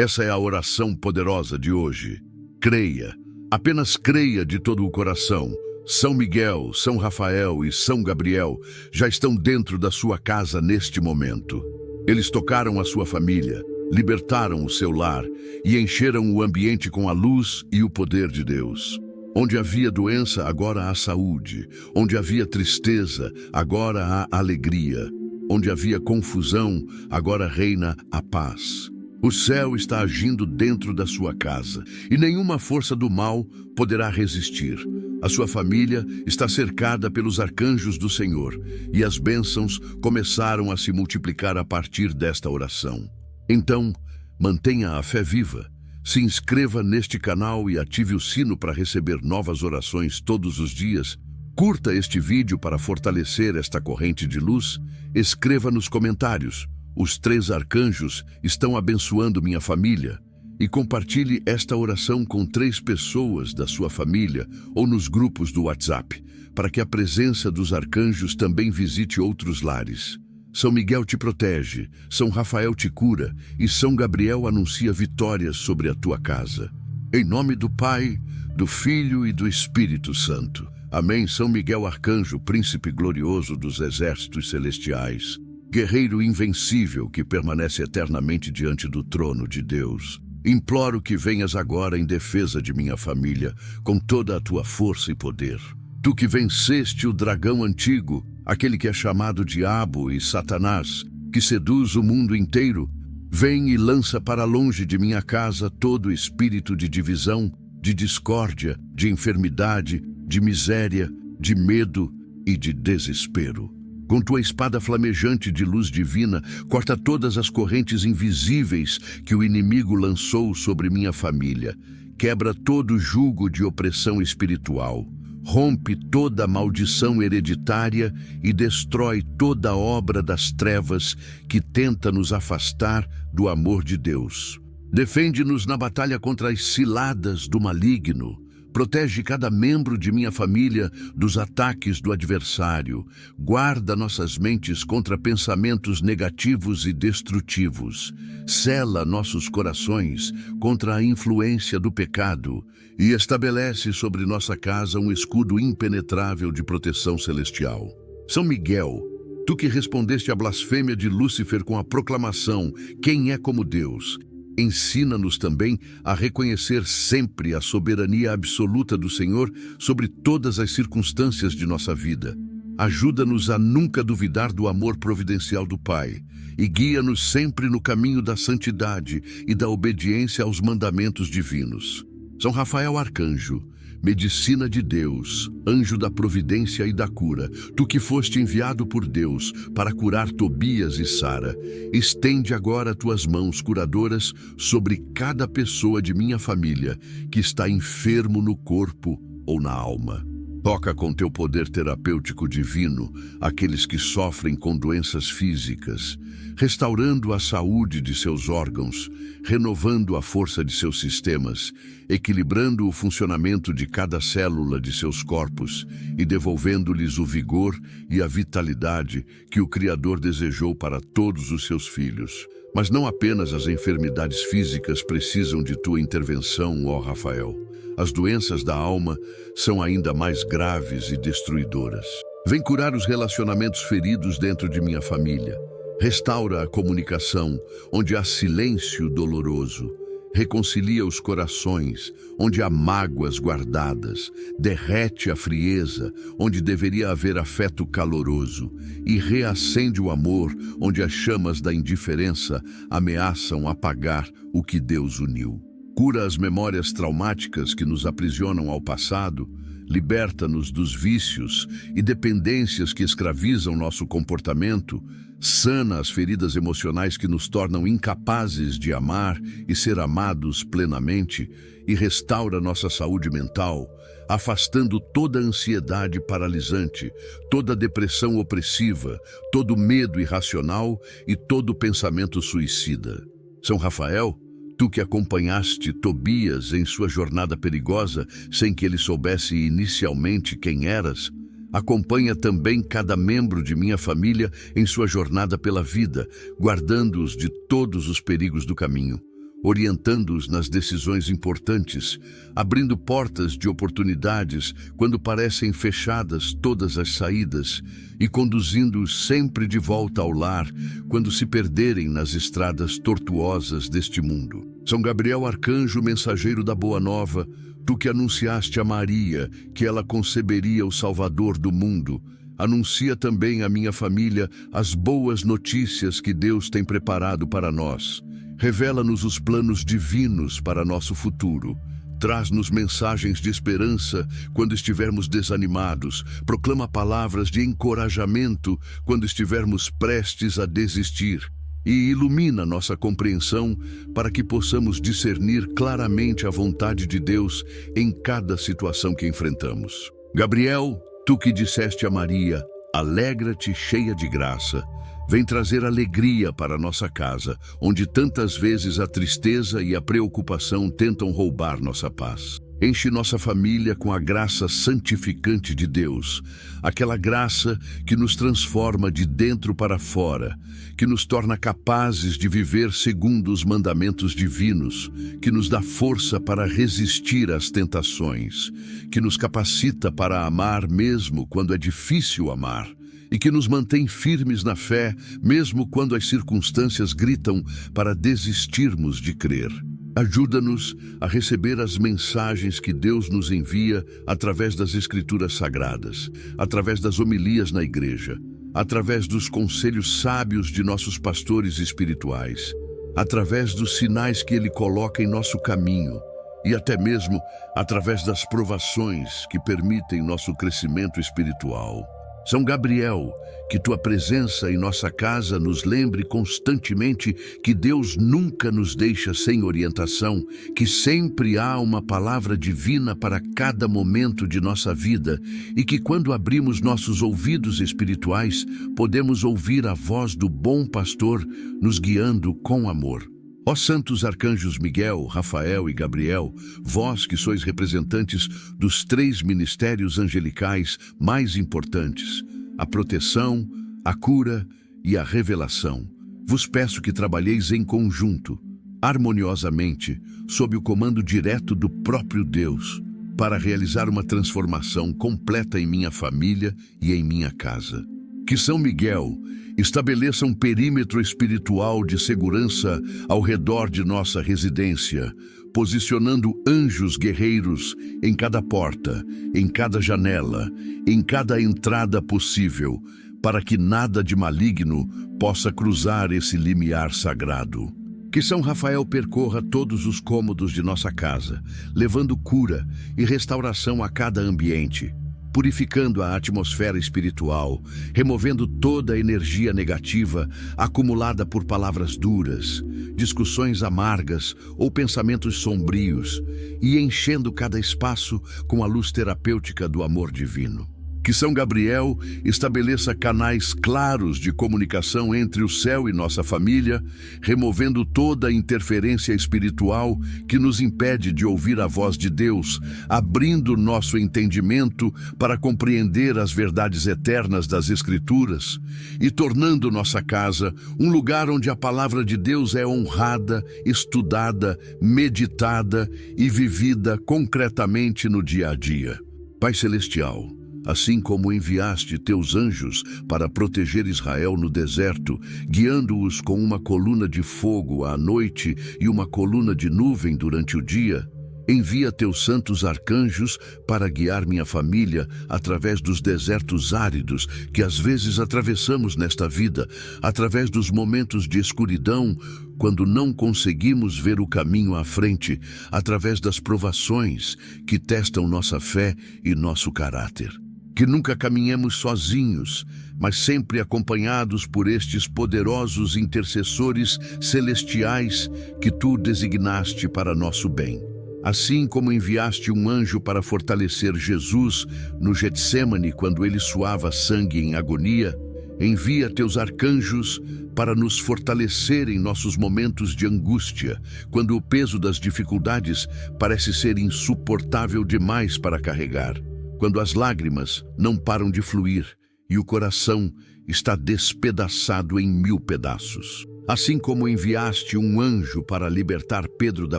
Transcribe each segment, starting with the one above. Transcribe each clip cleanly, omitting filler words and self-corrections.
Essa é a oração poderosa de hoje. Creia, apenas creia de todo o coração. São Miguel, São Rafael e São Gabriel já estão dentro da sua casa neste momento. Eles tocaram a sua família, libertaram o seu lar e encheram o ambiente com a luz e o poder de Deus. Onde havia doença, agora há saúde. Onde havia tristeza, agora há alegria. Onde havia confusão, agora reina a paz. O céu está agindo dentro da sua casa e nenhuma força do mal poderá resistir. A sua família está cercada pelos arcanjos do Senhor e as bênçãos começaram a se multiplicar a partir desta oração. Então, mantenha a fé viva. Se inscreva neste canal e ative o sino para receber novas orações todos os dias. Curta este vídeo para fortalecer esta corrente de luz. Escreva nos comentários: os 3 arcanjos estão abençoando minha família. E compartilhe esta oração com 3 pessoas da sua família ou nos grupos do WhatsApp, para que a presença dos arcanjos também visite outros lares. São Miguel te protege, São Rafael te cura e São Gabriel anuncia vitórias sobre a tua casa. Em nome do Pai, do Filho e do Espírito Santo. Amém. São Miguel Arcanjo, príncipe glorioso dos exércitos celestiais, guerreiro invencível que permanece eternamente diante do trono de Deus. Imploro que venhas agora em defesa de minha família, com toda a tua força e poder. Tu que venceste o dragão antigo, aquele que é chamado Diabo e Satanás, que seduz o mundo inteiro, vem e lança para longe de minha casa todo espírito de divisão, de discórdia, de enfermidade, de miséria, de medo e de desespero. Com tua espada flamejante de luz divina, corta todas as correntes invisíveis que o inimigo lançou sobre minha família. Quebra todo jugo de opressão espiritual. Rompe toda maldição hereditária e destrói toda obra das trevas que tenta nos afastar do amor de Deus. Defende-nos na batalha contra as ciladas do maligno. Protege cada membro de minha família dos ataques do adversário. Guarda nossas mentes contra pensamentos negativos e destrutivos. Sela nossos corações contra a influência do pecado e estabelece sobre nossa casa um escudo impenetrável de proteção celestial. São Miguel, tu que respondeste à blasfêmia de Lúcifer com a proclamação: quem é como Deus? Ensina-nos também a reconhecer sempre a soberania absoluta do Senhor sobre todas as circunstâncias de nossa vida. Ajuda-nos a nunca duvidar do amor providencial do Pai e guia-nos sempre no caminho da santidade e da obediência aos mandamentos divinos. São Rafael Arcanjo, medicina de Deus, anjo da providência e da cura, tu que foste enviado por Deus para curar Tobias e Sara, estende agora tuas mãos curadoras sobre cada pessoa de minha família que está enfermo no corpo ou na alma. Toca com teu poder terapêutico divino aqueles que sofrem com doenças físicas, restaurando a saúde de seus órgãos, renovando a força de seus sistemas, equilibrando o funcionamento de cada célula de seus corpos e devolvendo-lhes o vigor e a vitalidade que o Criador desejou para todos os seus filhos. Mas não apenas as enfermidades físicas precisam de tua intervenção, ó Rafael. As doenças da alma são ainda mais graves e destruidoras. Vem curar os relacionamentos feridos dentro de minha família. Restaura a comunicação, onde há silêncio doloroso. Reconcilia os corações, onde há mágoas guardadas. Derrete a frieza, onde deveria haver afeto caloroso. E reacende o amor, onde as chamas da indiferença ameaçam apagar o que Deus uniu. Cura as memórias traumáticas que nos aprisionam ao passado, liberta-nos dos vícios e dependências que escravizam nosso comportamento, sana as feridas emocionais que nos tornam incapazes de amar e ser amados plenamente e restaura nossa saúde mental, afastando toda ansiedade paralisante, toda depressão opressiva, todo medo irracional e todo pensamento suicida. São Rafael, tu que acompanhaste Tobias em sua jornada perigosa sem que ele soubesse inicialmente quem eras, acompanha também cada membro de minha família em sua jornada pela vida, guardando-os de todos os perigos do caminho. orientando-os nas decisões importantes, abrindo portas de oportunidades quando parecem fechadas todas as saídas e conduzindo-os sempre de volta ao lar quando se perderem nas estradas tortuosas deste mundo. São Gabriel, arcanjo, mensageiro da Boa Nova, tu que anunciaste a Maria que ela conceberia o Salvador do mundo, anuncia também à minha família as boas notícias que Deus tem preparado para nós. Revela-nos os planos divinos para nosso futuro. Traz-nos mensagens de esperança quando estivermos desanimados. Proclama palavras de encorajamento quando estivermos prestes a desistir. E ilumina nossa compreensão para que possamos discernir claramente a vontade de Deus em cada situação que enfrentamos. Gabriel, tu que disseste a Maria, alegra-te cheia de graça, vem trazer alegria para nossa casa, onde tantas vezes a tristeza e a preocupação tentam roubar nossa paz. Enche nossa família com a graça santificante de Deus, aquela graça que nos transforma de dentro para fora, que nos torna capazes de viver segundo os mandamentos divinos, que nos dá força para resistir às tentações, que nos capacita para amar mesmo quando é difícil amar, e que nos mantém firmes na fé, mesmo quando as circunstâncias gritam para desistirmos de crer. Ajuda-nos a receber as mensagens que Deus nos envia através das Escrituras Sagradas, através das homilias na igreja, através dos conselhos sábios de nossos pastores espirituais, através dos sinais que Ele coloca em nosso caminho e até mesmo através das provações que permitem nosso crescimento espiritual. São Gabriel, que tua presença em nossa casa nos lembre constantemente que Deus nunca nos deixa sem orientação, que sempre há uma palavra divina para cada momento de nossa vida e que quando abrimos nossos ouvidos espirituais, podemos ouvir a voz do bom pastor nos guiando com amor. Ó santos arcanjos Miguel, Rafael e Gabriel, vós que sois representantes dos 3 ministérios angelicais mais importantes, a proteção, a cura e a revelação, vos peço que trabalheis em conjunto, harmoniosamente, sob o comando direto do próprio Deus, para realizar uma transformação completa em minha família e em minha casa. Que São Miguel estabeleça um perímetro espiritual de segurança ao redor de nossa residência, posicionando anjos guerreiros em cada porta, em cada janela, em cada entrada possível, para que nada de maligno possa cruzar esse limiar sagrado. Que São Rafael percorra todos os cômodos de nossa casa, levando cura e restauração a cada ambiente, purificando a atmosfera espiritual, removendo toda a energia negativa acumulada por palavras duras, discussões amargas ou pensamentos sombrios, e enchendo cada espaço com a luz terapêutica do amor divino. Que São Gabriel estabeleça canais claros de comunicação entre o céu e nossa família, removendo toda a interferência espiritual que nos impede de ouvir a voz de Deus, abrindo nosso entendimento para compreender as verdades eternas das Escrituras e tornando nossa casa um lugar onde a palavra de Deus é honrada, estudada, meditada e vivida concretamente no dia a dia. Pai Celestial, assim como enviaste teus anjos para proteger Israel no deserto, guiando-os com uma coluna de fogo à noite e uma coluna de nuvem durante o dia, envia teus santos arcanjos para guiar minha família através dos desertos áridos que às vezes atravessamos nesta vida, através dos momentos de escuridão, quando não conseguimos ver o caminho à frente, através das provações que testam nossa fé e nosso caráter. Que nunca caminhemos sozinhos, mas sempre acompanhados por estes poderosos intercessores celestiais que tu designaste para nosso bem. Assim como enviaste um anjo para fortalecer Jesus no Getsêmani quando ele suava sangue em agonia, envia teus arcanjos para nos fortalecer em nossos momentos de angústia, quando o peso das dificuldades parece ser insuportável demais para carregar, quando as lágrimas não param de fluir e o coração está despedaçado em 1000 pedaços. Assim como enviaste um anjo para libertar Pedro da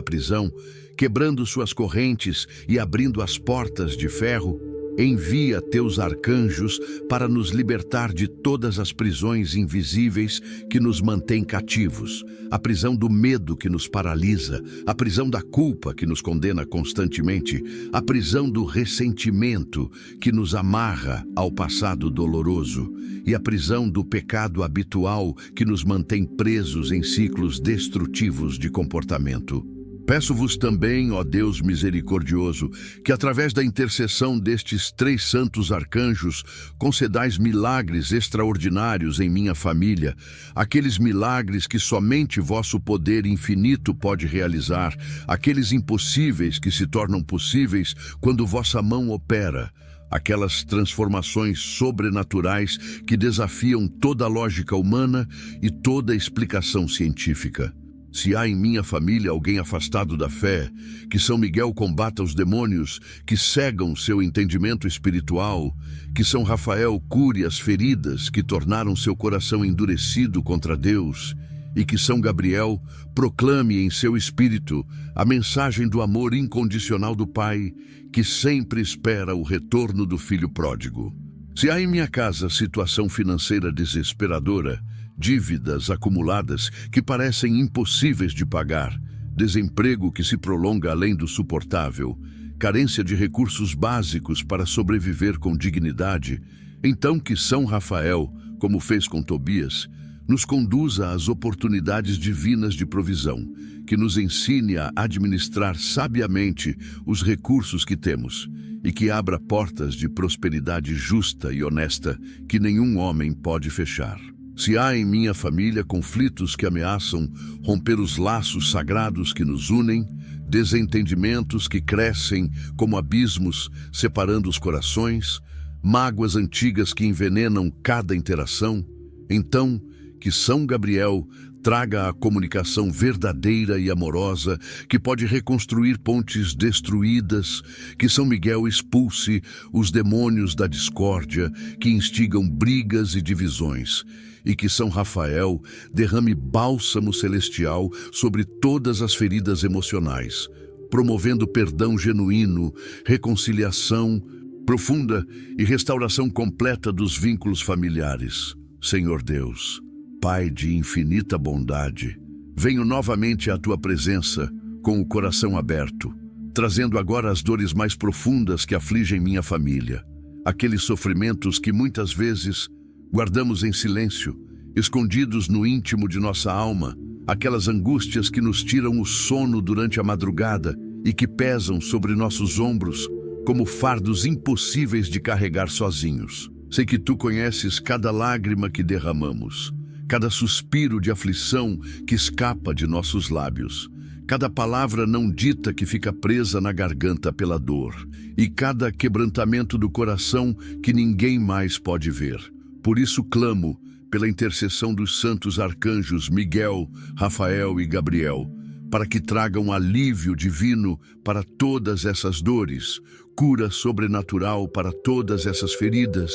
prisão, quebrando suas correntes e abrindo as portas de ferro, envia teus arcanjos para nos libertar de todas as prisões invisíveis que nos mantêm cativos, a prisão do medo que nos paralisa, a prisão da culpa que nos condena constantemente, a prisão do ressentimento que nos amarra ao passado doloroso e a prisão do pecado habitual que nos mantém presos em ciclos destrutivos de comportamento. Peço-vos também, ó Deus misericordioso, que através da intercessão destes 3 santos arcanjos concedais milagres extraordinários em minha família, aqueles milagres que somente vosso poder infinito pode realizar, aqueles impossíveis que se tornam possíveis quando vossa mão opera, aquelas transformações sobrenaturais que desafiam toda a lógica humana e toda a explicação científica. Se há em minha família alguém afastado da fé, que São Miguel combata os demônios que cegam seu entendimento espiritual, que São Rafael cure as feridas que tornaram seu coração endurecido contra Deus, e que São Gabriel proclame em seu espírito a mensagem do amor incondicional do Pai, que sempre espera o retorno do Filho pródigo. Se há em minha casa situação financeira desesperadora, dívidas acumuladas que parecem impossíveis de pagar, desemprego que se prolonga além do suportável, carência de recursos básicos para sobreviver com dignidade, então que São Rafael, como fez com Tobias, nos conduza às oportunidades divinas de provisão, que nos ensine a administrar sabiamente os recursos que temos e que abra portas de prosperidade justa e honesta que nenhum homem pode fechar. Se há em minha família conflitos que ameaçam romper os laços sagrados que nos unem, desentendimentos que crescem como abismos separando os corações, mágoas antigas que envenenam cada interação, então que São Gabriel traga a comunicação verdadeira e amorosa que pode reconstruir pontes destruídas, que São Miguel expulse os demônios da discórdia que instigam brigas e divisões, e que São Rafael derrame bálsamo celestial sobre todas as feridas emocionais, promovendo perdão genuíno, reconciliação profunda e restauração completa dos vínculos familiares. Senhor Deus, Pai de infinita bondade, venho novamente à tua presença com o coração aberto, trazendo agora as dores mais profundas que afligem minha família, aqueles sofrimentos que muitas vezes guardamos em silêncio, escondidos no íntimo de nossa alma, aquelas angústias que nos tiram o sono durante a madrugada e que pesam sobre nossos ombros como fardos impossíveis de carregar sozinhos. Sei que tu conheces cada lágrima que derramamos, cada suspiro de aflição que escapa de nossos lábios, cada palavra não dita que fica presa na garganta pela dor, e cada quebrantamento do coração que ninguém mais pode ver. Por isso clamo pela intercessão dos santos arcanjos Miguel, Rafael e Gabriel, para que tragam alívio divino para todas essas dores, cura sobrenatural para todas essas feridas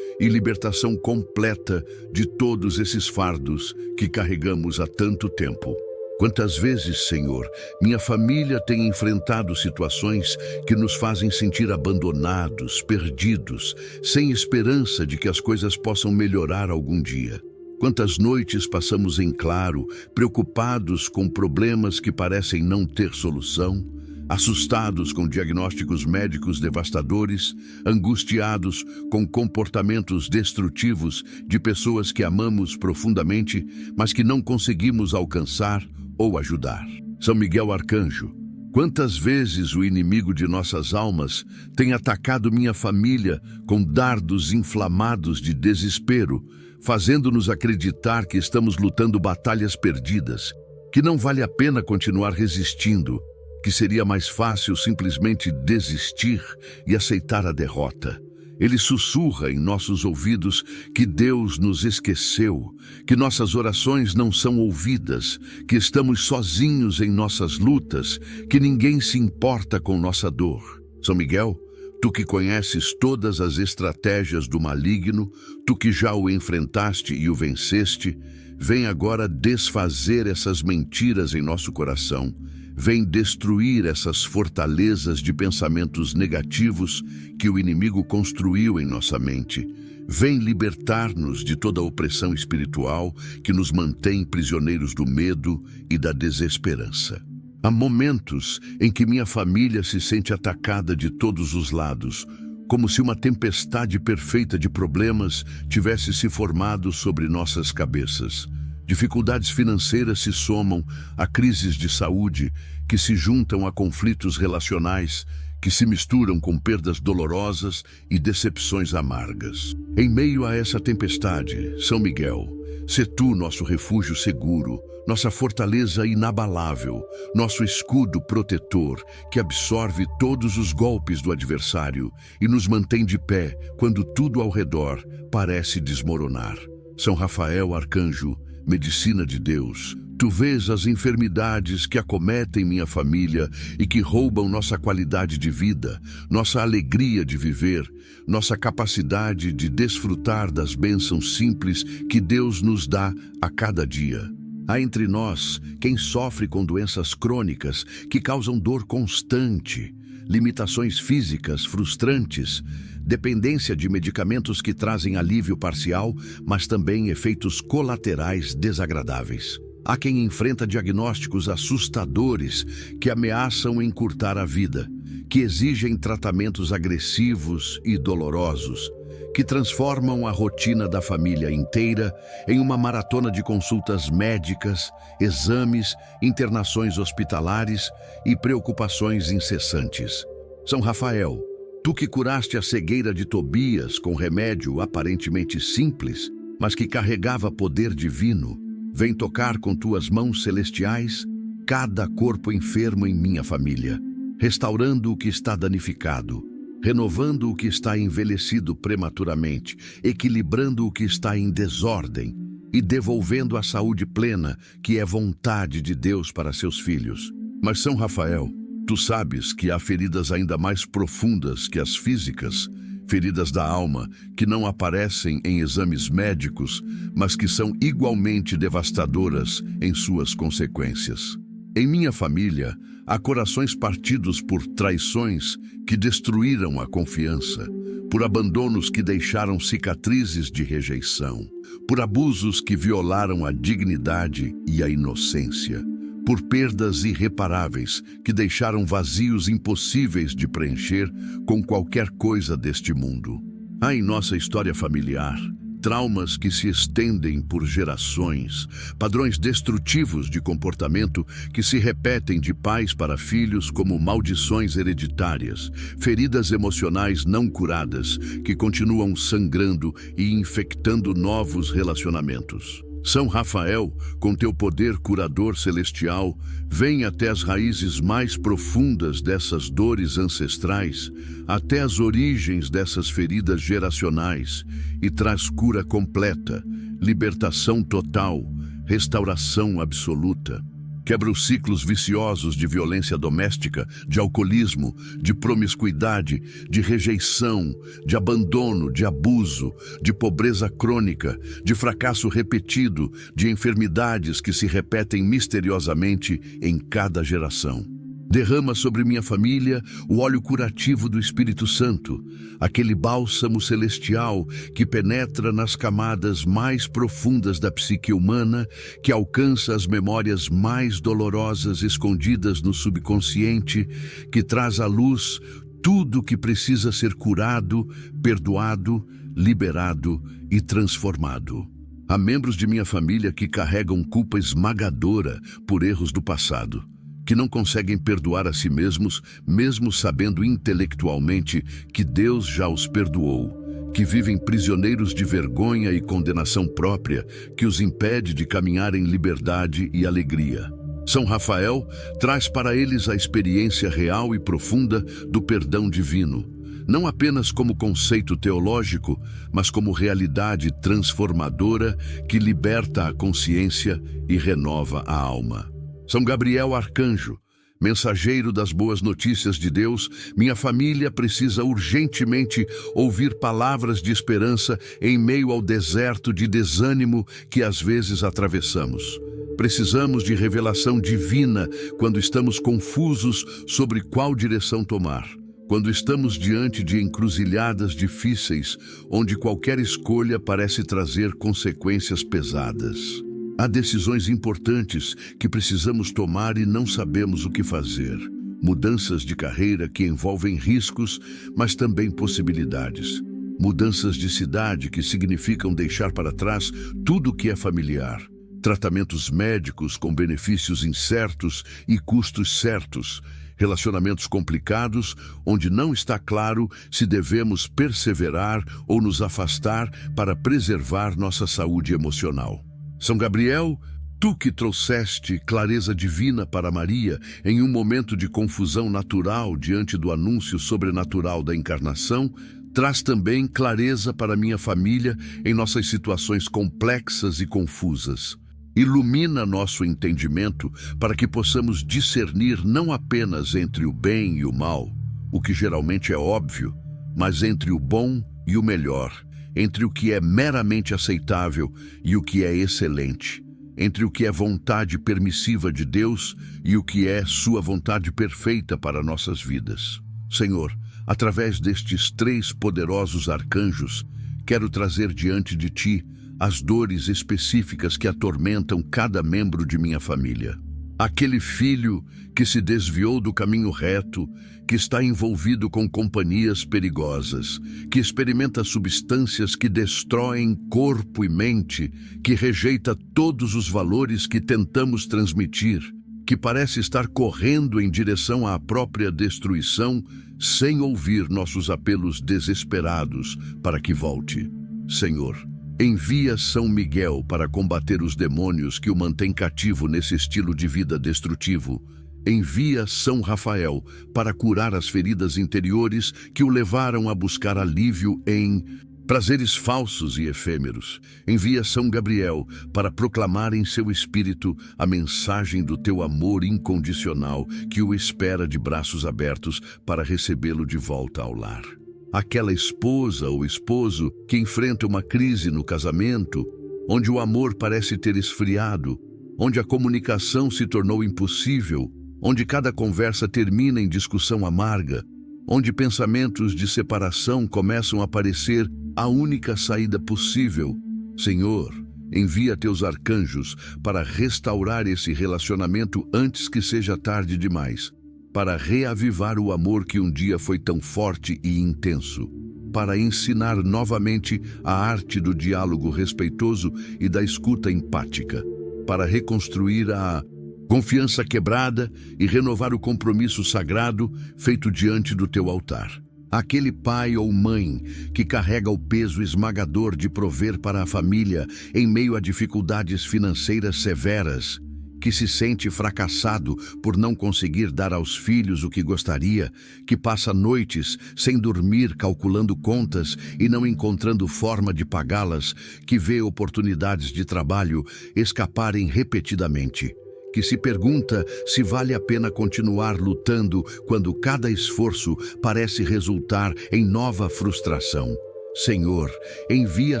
e libertação completa de todos esses fardos que carregamos há tanto tempo. Quantas vezes, Senhor, minha família tem enfrentado situações que nos fazem sentir abandonados, perdidos, sem esperança de que as coisas possam melhorar algum dia. Quantas noites passamos em claro, preocupados com problemas que parecem não ter solução, assustados com diagnósticos médicos devastadores, angustiados com comportamentos destrutivos de pessoas que amamos profundamente, mas que não conseguimos alcançar ou ajudar. São Miguel Arcanjo, quantas vezes o inimigo de nossas almas tem atacado minha família com dardos inflamados de desespero, fazendo-nos acreditar que estamos lutando batalhas perdidas, que não vale a pena continuar resistindo, que seria mais fácil simplesmente desistir e aceitar a derrota. Ele sussurra em nossos ouvidos que Deus nos esqueceu, que nossas orações não são ouvidas, que estamos sozinhos em nossas lutas, que ninguém se importa com nossa dor. São Miguel, tu que conheces todas as estratégias do maligno, tu que já o enfrentaste e o venceste, vem agora desfazer essas mentiras em nosso coração. Vem destruir essas fortalezas de pensamentos negativos que o inimigo construiu em nossa mente. Vem libertar-nos de toda a opressão espiritual que nos mantém prisioneiros do medo e da desesperança. Há momentos em que minha família se sente atacada de todos os lados, como se uma tempestade perfeita de problemas tivesse se formado sobre nossas cabeças. Dificuldades financeiras se somam a crises de saúde que se juntam a conflitos relacionais que se misturam com perdas dolorosas e decepções amargas. Em meio a essa tempestade, São Miguel, sê tu nosso refúgio seguro, nossa fortaleza inabalável, nosso escudo protetor que absorve todos os golpes do adversário e nos mantém de pé quando tudo ao redor parece desmoronar. São Rafael, arcanjo, medicina de Deus, tu vês as enfermidades que acometem minha família e que roubam nossa qualidade de vida, nossa alegria de viver, nossa capacidade de desfrutar das bênçãos simples que Deus nos dá a cada dia. Há entre nós quem sofre com doenças crônicas que causam dor constante, limitações físicas frustrantes, dependência de medicamentos que trazem alívio parcial, mas também efeitos colaterais desagradáveis. Há quem enfrenta diagnósticos assustadores que ameaçam encurtar a vida, que exigem tratamentos agressivos e dolorosos, que transformam a rotina da família inteira em uma maratona de consultas médicas, exames, internações hospitalares e preocupações incessantes. São Rafael, tu que curaste a cegueira de Tobias com remédio aparentemente simples, mas que carregava poder divino, vem tocar com tuas mãos celestiais cada corpo enfermo em minha família, restaurando o que está danificado, renovando o que está envelhecido prematuramente, equilibrando o que está em desordem e devolvendo a saúde plena que é vontade de Deus para seus filhos. Mas São Rafael, tu sabes que há feridas ainda mais profundas que as físicas, feridas da alma que não aparecem em exames médicos, mas que são igualmente devastadoras em suas consequências. Em minha família, há corações partidos por traições que destruíram a confiança, por abandonos que deixaram cicatrizes de rejeição, por abusos que violaram a dignidade e a inocência, por perdas irreparáveis que deixaram vazios impossíveis de preencher com qualquer coisa deste mundo. Há em nossa história familiar traumas que se estendem por gerações, padrões destrutivos de comportamento que se repetem de pais para filhos como maldições hereditárias, feridas emocionais não curadas que continuam sangrando e infectando novos relacionamentos. São Rafael, com teu poder curador celestial, vem até as raízes mais profundas dessas dores ancestrais, até as origens dessas feridas geracionais, e traz cura completa, libertação total, restauração absoluta. Quebra os ciclos viciosos de violência doméstica, de alcoolismo, de promiscuidade, de rejeição, de abandono, de abuso, de pobreza crônica, de fracasso repetido, de enfermidades que se repetem misteriosamente em cada geração. Derrama sobre minha família o óleo curativo do Espírito Santo, aquele bálsamo celestial que penetra nas camadas mais profundas da psique humana, que alcança as memórias mais dolorosas escondidas no subconsciente, que traz à luz tudo que precisa ser curado, perdoado, liberado e transformado. Há membros de minha família que carregam culpa esmagadora por erros do passado, que não conseguem perdoar a si mesmos, mesmo sabendo intelectualmente que Deus já os perdoou, que vivem prisioneiros de vergonha e condenação própria, que os impede de caminhar em liberdade e alegria. São Rafael traz para eles a experiência real e profunda do perdão divino, não apenas como conceito teológico, mas como realidade transformadora que liberta a consciência e renova a alma. São Gabriel, arcanjo, Mensageiro das boas notícias de Deus, minha família precisa urgentemente ouvir palavras de esperança em meio ao deserto de desânimo que às vezes atravessamos. Precisamos de revelação divina quando estamos confusos sobre qual direção tomar. Quando estamos diante de encruzilhadas difíceis, onde qualquer escolha parece trazer consequências pesadas. Há decisões importantes que precisamos tomar e não sabemos o que fazer. Mudanças de carreira que envolvem riscos, mas também possibilidades. Mudanças de cidade que significam deixar para trás tudo o que é familiar. Tratamentos médicos com benefícios incertos e custos certos. Relacionamentos complicados, onde não está claro se devemos perseverar ou nos afastar para preservar nossa saúde emocional. São Gabriel, tu que trouxeste clareza divina para Maria em um momento de confusão natural diante do anúncio sobrenatural da encarnação, traz também clareza para minha família em nossas situações complexas e confusas. Ilumina nosso entendimento para que possamos discernir não apenas entre o bem e o mal, o que geralmente é óbvio, mas entre o bom e o melhor, entre o que é meramente aceitável e o que é excelente, entre o que é vontade permissiva de Deus e o que é sua vontade perfeita para nossas vidas. Senhor, através destes 3 poderosos arcanjos, quero trazer diante de Ti as dores específicas que atormentam cada membro de minha família. Aquele filho que se desviou do caminho reto, que está envolvido com companhias perigosas, que experimenta substâncias que destroem corpo e mente, que rejeita todos os valores que tentamos transmitir, que parece estar correndo em direção à própria destruição, sem ouvir nossos apelos desesperados para que volte. Senhor, envia São Miguel para combater os demônios que o mantêm cativo nesse estilo de vida destrutivo. Envia São Rafael para curar as feridas interiores que o levaram a buscar alívio em prazeres falsos e efêmeros. Envia São Gabriel para proclamar em seu espírito a mensagem do teu amor incondicional que o espera de braços abertos para recebê-lo de volta ao lar. Aquela esposa ou esposo que enfrenta uma crise no casamento, onde o amor parece ter esfriado, onde a comunicação se tornou impossível, onde cada conversa termina em discussão amarga, onde pensamentos de separação começam a parecer a única saída possível. Senhor, envia teus arcanjos para restaurar esse relacionamento antes que seja tarde demais, para reavivar o amor que um dia foi tão forte e intenso, para ensinar novamente a arte do diálogo respeitoso e da escuta empática, para reconstruir a confiança quebrada e renovar o compromisso sagrado feito diante do teu altar. Aquele pai ou mãe que carrega o peso esmagador de prover para a família em meio a dificuldades financeiras severas, que se sente fracassado por não conseguir dar aos filhos o que gostaria, que passa noites sem dormir calculando contas e não encontrando forma de pagá-las, que vê oportunidades de trabalho escaparem repetidamente, que se pergunta se vale a pena continuar lutando quando cada esforço parece resultar em nova frustração. Senhor, envia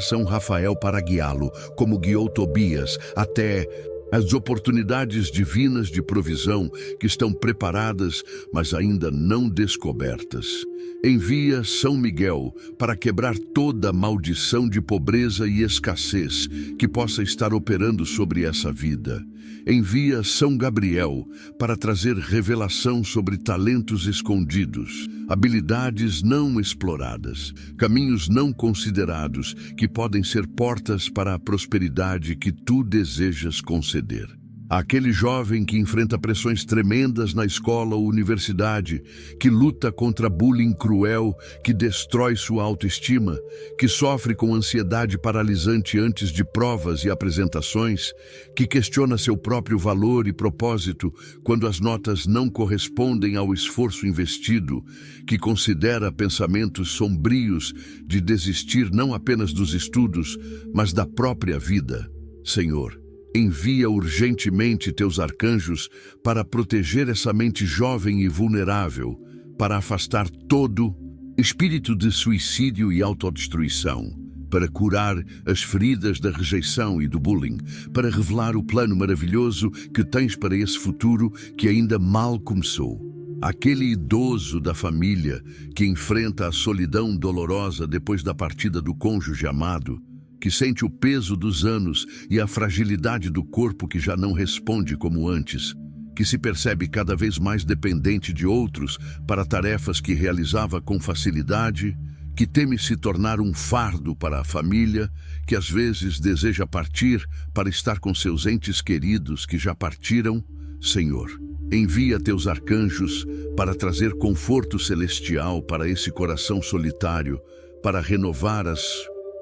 São Rafael para guiá-lo, como guiou Tobias, até as oportunidades divinas de provisão que estão preparadas, mas ainda não descobertas. Envia São Miguel para quebrar toda maldição de pobreza e escassez que possa estar operando sobre essa vida. Envia São Gabriel para trazer revelação sobre talentos escondidos, habilidades não exploradas, caminhos não considerados que podem ser portas para a prosperidade que tu desejas conceder. Aquele jovem que enfrenta pressões tremendas na escola ou universidade, que luta contra bullying cruel, que destrói sua autoestima, que sofre com ansiedade paralisante antes de provas e apresentações, que questiona seu próprio valor e propósito quando as notas não correspondem ao esforço investido, que considera pensamentos sombrios de desistir não apenas dos estudos, mas da própria vida. Senhor, Envia urgentemente teus arcanjos para proteger essa mente jovem e vulnerável, para afastar todo espírito de suicídio e autodestruição, para curar as feridas da rejeição e do bullying, para revelar o plano maravilhoso que tens para esse futuro que ainda mal começou. Aquele idoso da família que enfrenta a solidão dolorosa depois da partida do cônjuge amado, que sente o peso dos anos e a fragilidade do corpo que já não responde como antes, que se percebe cada vez mais dependente de outros para tarefas que realizava com facilidade, que teme se tornar um fardo para a família, que às vezes deseja partir para estar com seus entes queridos que já partiram. Senhor, envia teus arcanjos para trazer conforto celestial para esse coração solitário, para renovar as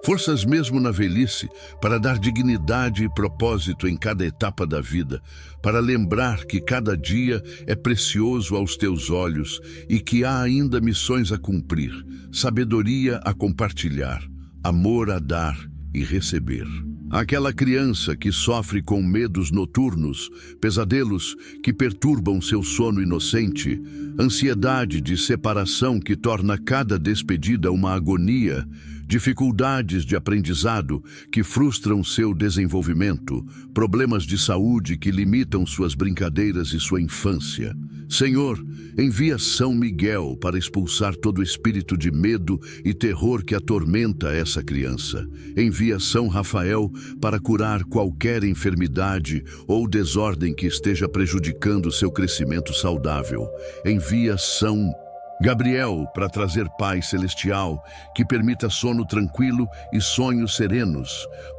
forças mesmo na velhice, para dar dignidade e propósito em cada etapa da vida, para lembrar que cada dia é precioso aos teus olhos e que há ainda missões a cumprir, sabedoria a compartilhar, amor a dar e receber. Aquela criança que sofre com medos noturnos, pesadelos que perturbam seu sono inocente, ansiedade de separação que torna cada despedida uma agonia, dificuldades de aprendizado que frustram seu desenvolvimento, problemas de saúde que limitam suas brincadeiras e sua infância. Senhor, envia São Miguel para expulsar todo espírito de medo e terror que atormenta essa criança. Envia São Rafael para curar qualquer enfermidade ou desordem que esteja prejudicando seu crescimento saudável. Envia São Gabriel para trazer paz celestial que permita sono tranquilo e sonhos serenos,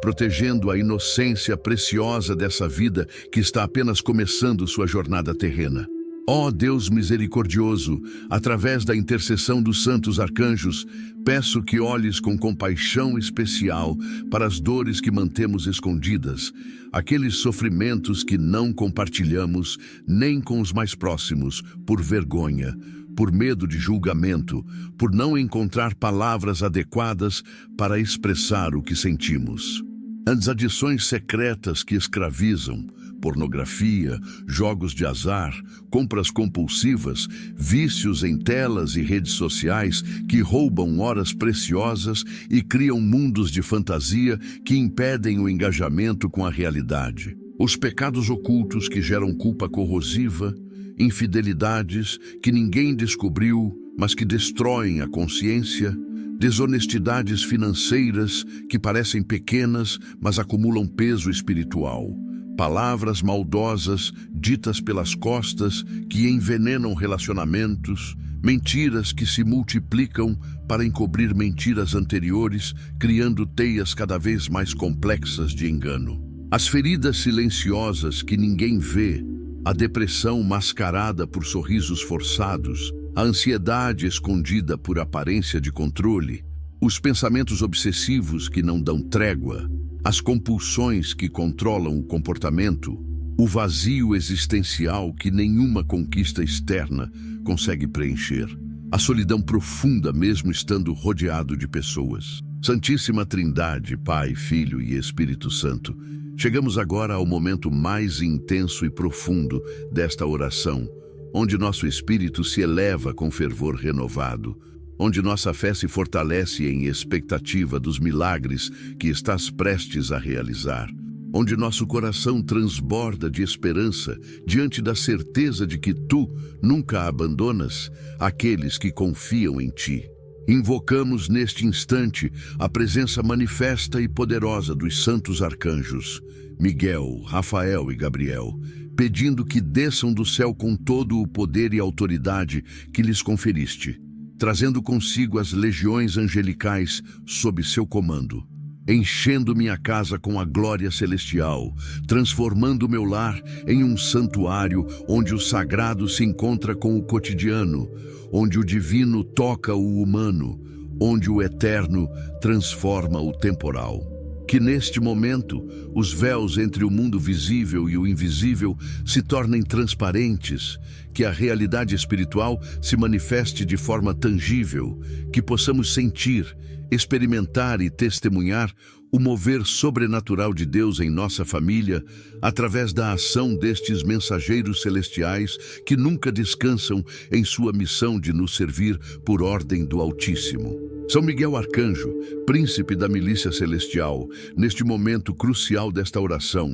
protegendo a inocência preciosa dessa vida que está apenas começando sua jornada terrena. Ó Deus misericordioso, através da intercessão dos santos arcanjos, peço que olhes com compaixão especial para as dores que mantemos escondidas, aqueles sofrimentos que não compartilhamos nem com os mais próximos, por vergonha, por medo de julgamento, por não encontrar palavras adequadas para expressar o que sentimos. As adições secretas que escravizam, pornografia, jogos de azar, compras compulsivas, vícios em telas e redes sociais que roubam horas preciosas e criam mundos de fantasia que impedem o engajamento com a realidade. Os pecados ocultos que geram culpa corrosiva, infidelidades que ninguém descobriu, mas que destroem a consciência, desonestidades financeiras que parecem pequenas, mas acumulam peso espiritual, palavras maldosas ditas pelas costas que envenenam relacionamentos, mentiras que se multiplicam para encobrir mentiras anteriores, criando teias cada vez mais complexas de engano. As feridas silenciosas que ninguém vê, a depressão mascarada por sorrisos forçados, a ansiedade escondida por aparência de controle, os pensamentos obsessivos que não dão trégua, as compulsões que controlam o comportamento, o vazio existencial que nenhuma conquista externa consegue preencher, a solidão profunda mesmo estando rodeado de pessoas. Santíssima Trindade, Pai, Filho e Espírito Santo, chegamos agora ao momento mais intenso e profundo desta oração, onde nosso espírito se eleva com fervor renovado, onde nossa fé se fortalece em expectativa dos milagres que estás prestes a realizar, onde nosso coração transborda de esperança diante da certeza de que tu nunca abandonas aqueles que confiam em ti. Invocamos neste instante a presença manifesta e poderosa dos santos arcanjos, Miguel, Rafael e Gabriel, pedindo que desçam do céu com todo o poder e autoridade que lhes conferiste, trazendo consigo as legiões angelicais sob seu comando, enchendo minha casa com a glória celestial, transformando meu lar em um santuário onde o sagrado se encontra com o cotidiano, onde o divino toca o humano, onde o eterno transforma o temporal. Que neste momento, os véus entre o mundo visível e o invisível se tornem transparentes, que a realidade espiritual se manifeste de forma tangível, que possamos sentir, experimentar e testemunhar o mover sobrenatural de Deus em nossa família, através da ação destes mensageiros celestiais que nunca descansam em sua missão de nos servir por ordem do Altíssimo. São Miguel Arcanjo, príncipe da milícia celestial, neste momento crucial desta oração,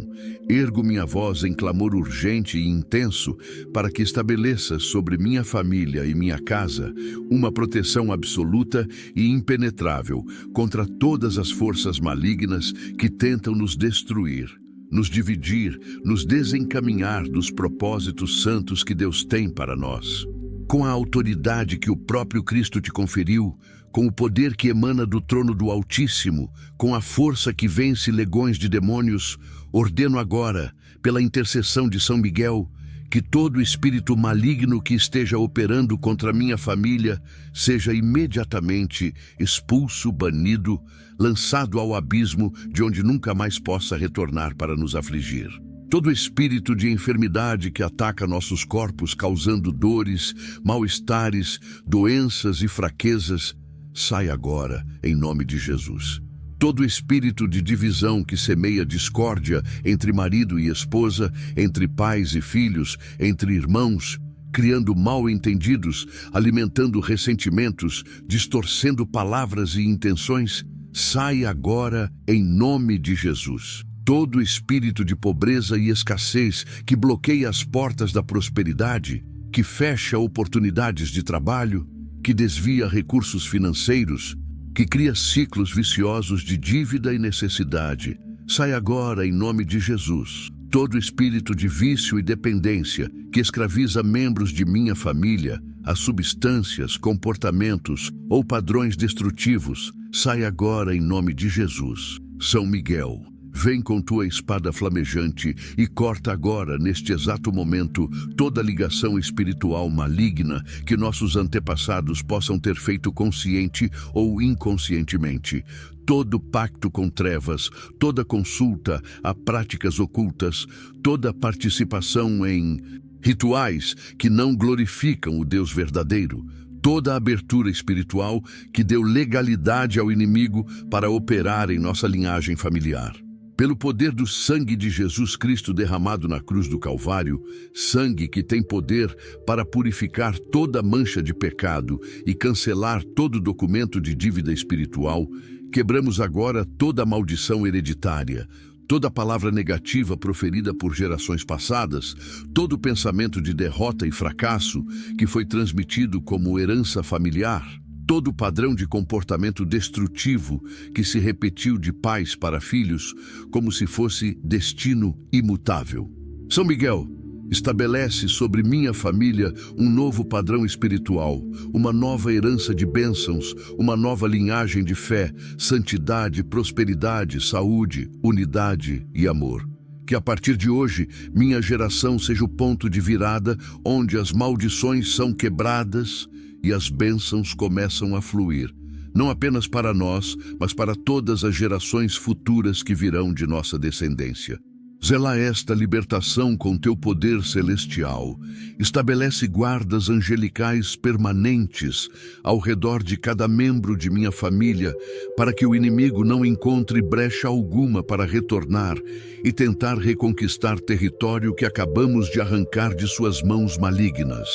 ergo minha voz em clamor urgente e intenso para que estabeleças sobre minha família e minha casa uma proteção absoluta e impenetrável contra todas as forças malignas que tentam nos destruir, nos dividir, nos desencaminhar dos propósitos santos que Deus tem para nós. Com a autoridade que o próprio Cristo te conferiu, com o poder que emana do trono do Altíssimo, com a força que vence legões de demônios, ordeno agora, pela intercessão de São Miguel, que todo espírito maligno que esteja operando contra minha família seja imediatamente expulso, banido, lançado ao abismo de onde nunca mais possa retornar para nos afligir. Todo espírito de enfermidade que ataca nossos corpos, causando dores, mal-estares, doenças e fraquezas, sai agora, em nome de Jesus. Todo espírito de divisão que semeia discórdia entre marido e esposa, entre pais e filhos, entre irmãos, criando mal-entendidos, alimentando ressentimentos, distorcendo palavras e intenções, sai agora, em nome de Jesus. Todo espírito de pobreza e escassez que bloqueia as portas da prosperidade, que fecha oportunidades de trabalho, que desvia recursos financeiros, que cria ciclos viciosos de dívida e necessidade, sai agora em nome de Jesus. Todo espírito de vício e dependência que escraviza membros de minha família a substâncias, comportamentos ou padrões destrutivos, sai agora em nome de Jesus. São Miguel, vem com tua espada flamejante e corta agora, neste exato momento, toda ligação espiritual maligna que nossos antepassados possam ter feito consciente ou inconscientemente. Todo pacto com trevas, toda consulta a práticas ocultas, toda participação em rituais que não glorificam o Deus verdadeiro, toda a abertura espiritual que deu legalidade ao inimigo para operar em nossa linhagem familiar. Pelo poder do sangue de Jesus Cristo derramado na cruz do Calvário, sangue que tem poder para purificar toda mancha de pecado e cancelar todo documento de dívida espiritual, quebramos agora toda maldição hereditária, toda palavra negativa proferida por gerações passadas, todo pensamento de derrota e fracasso que foi transmitido como herança familiar, todo padrão de comportamento destrutivo que se repetiu de pais para filhos, como se fosse destino imutável. São Miguel, estabelece sobre minha família um novo padrão espiritual, uma nova herança de bênçãos, uma nova linhagem de fé, santidade, prosperidade, saúde, unidade e amor. Que a partir de hoje, minha geração seja o ponto de virada onde as maldições são quebradas e as bênçãos começam a fluir, não apenas para nós, mas para todas as gerações futuras que virão de nossa descendência. Zela esta libertação com teu poder celestial. Estabelece guardas angelicais permanentes ao redor de cada membro de minha família, para que o inimigo não encontre brecha alguma para retornar e tentar reconquistar território que acabamos de arrancar de suas mãos malignas.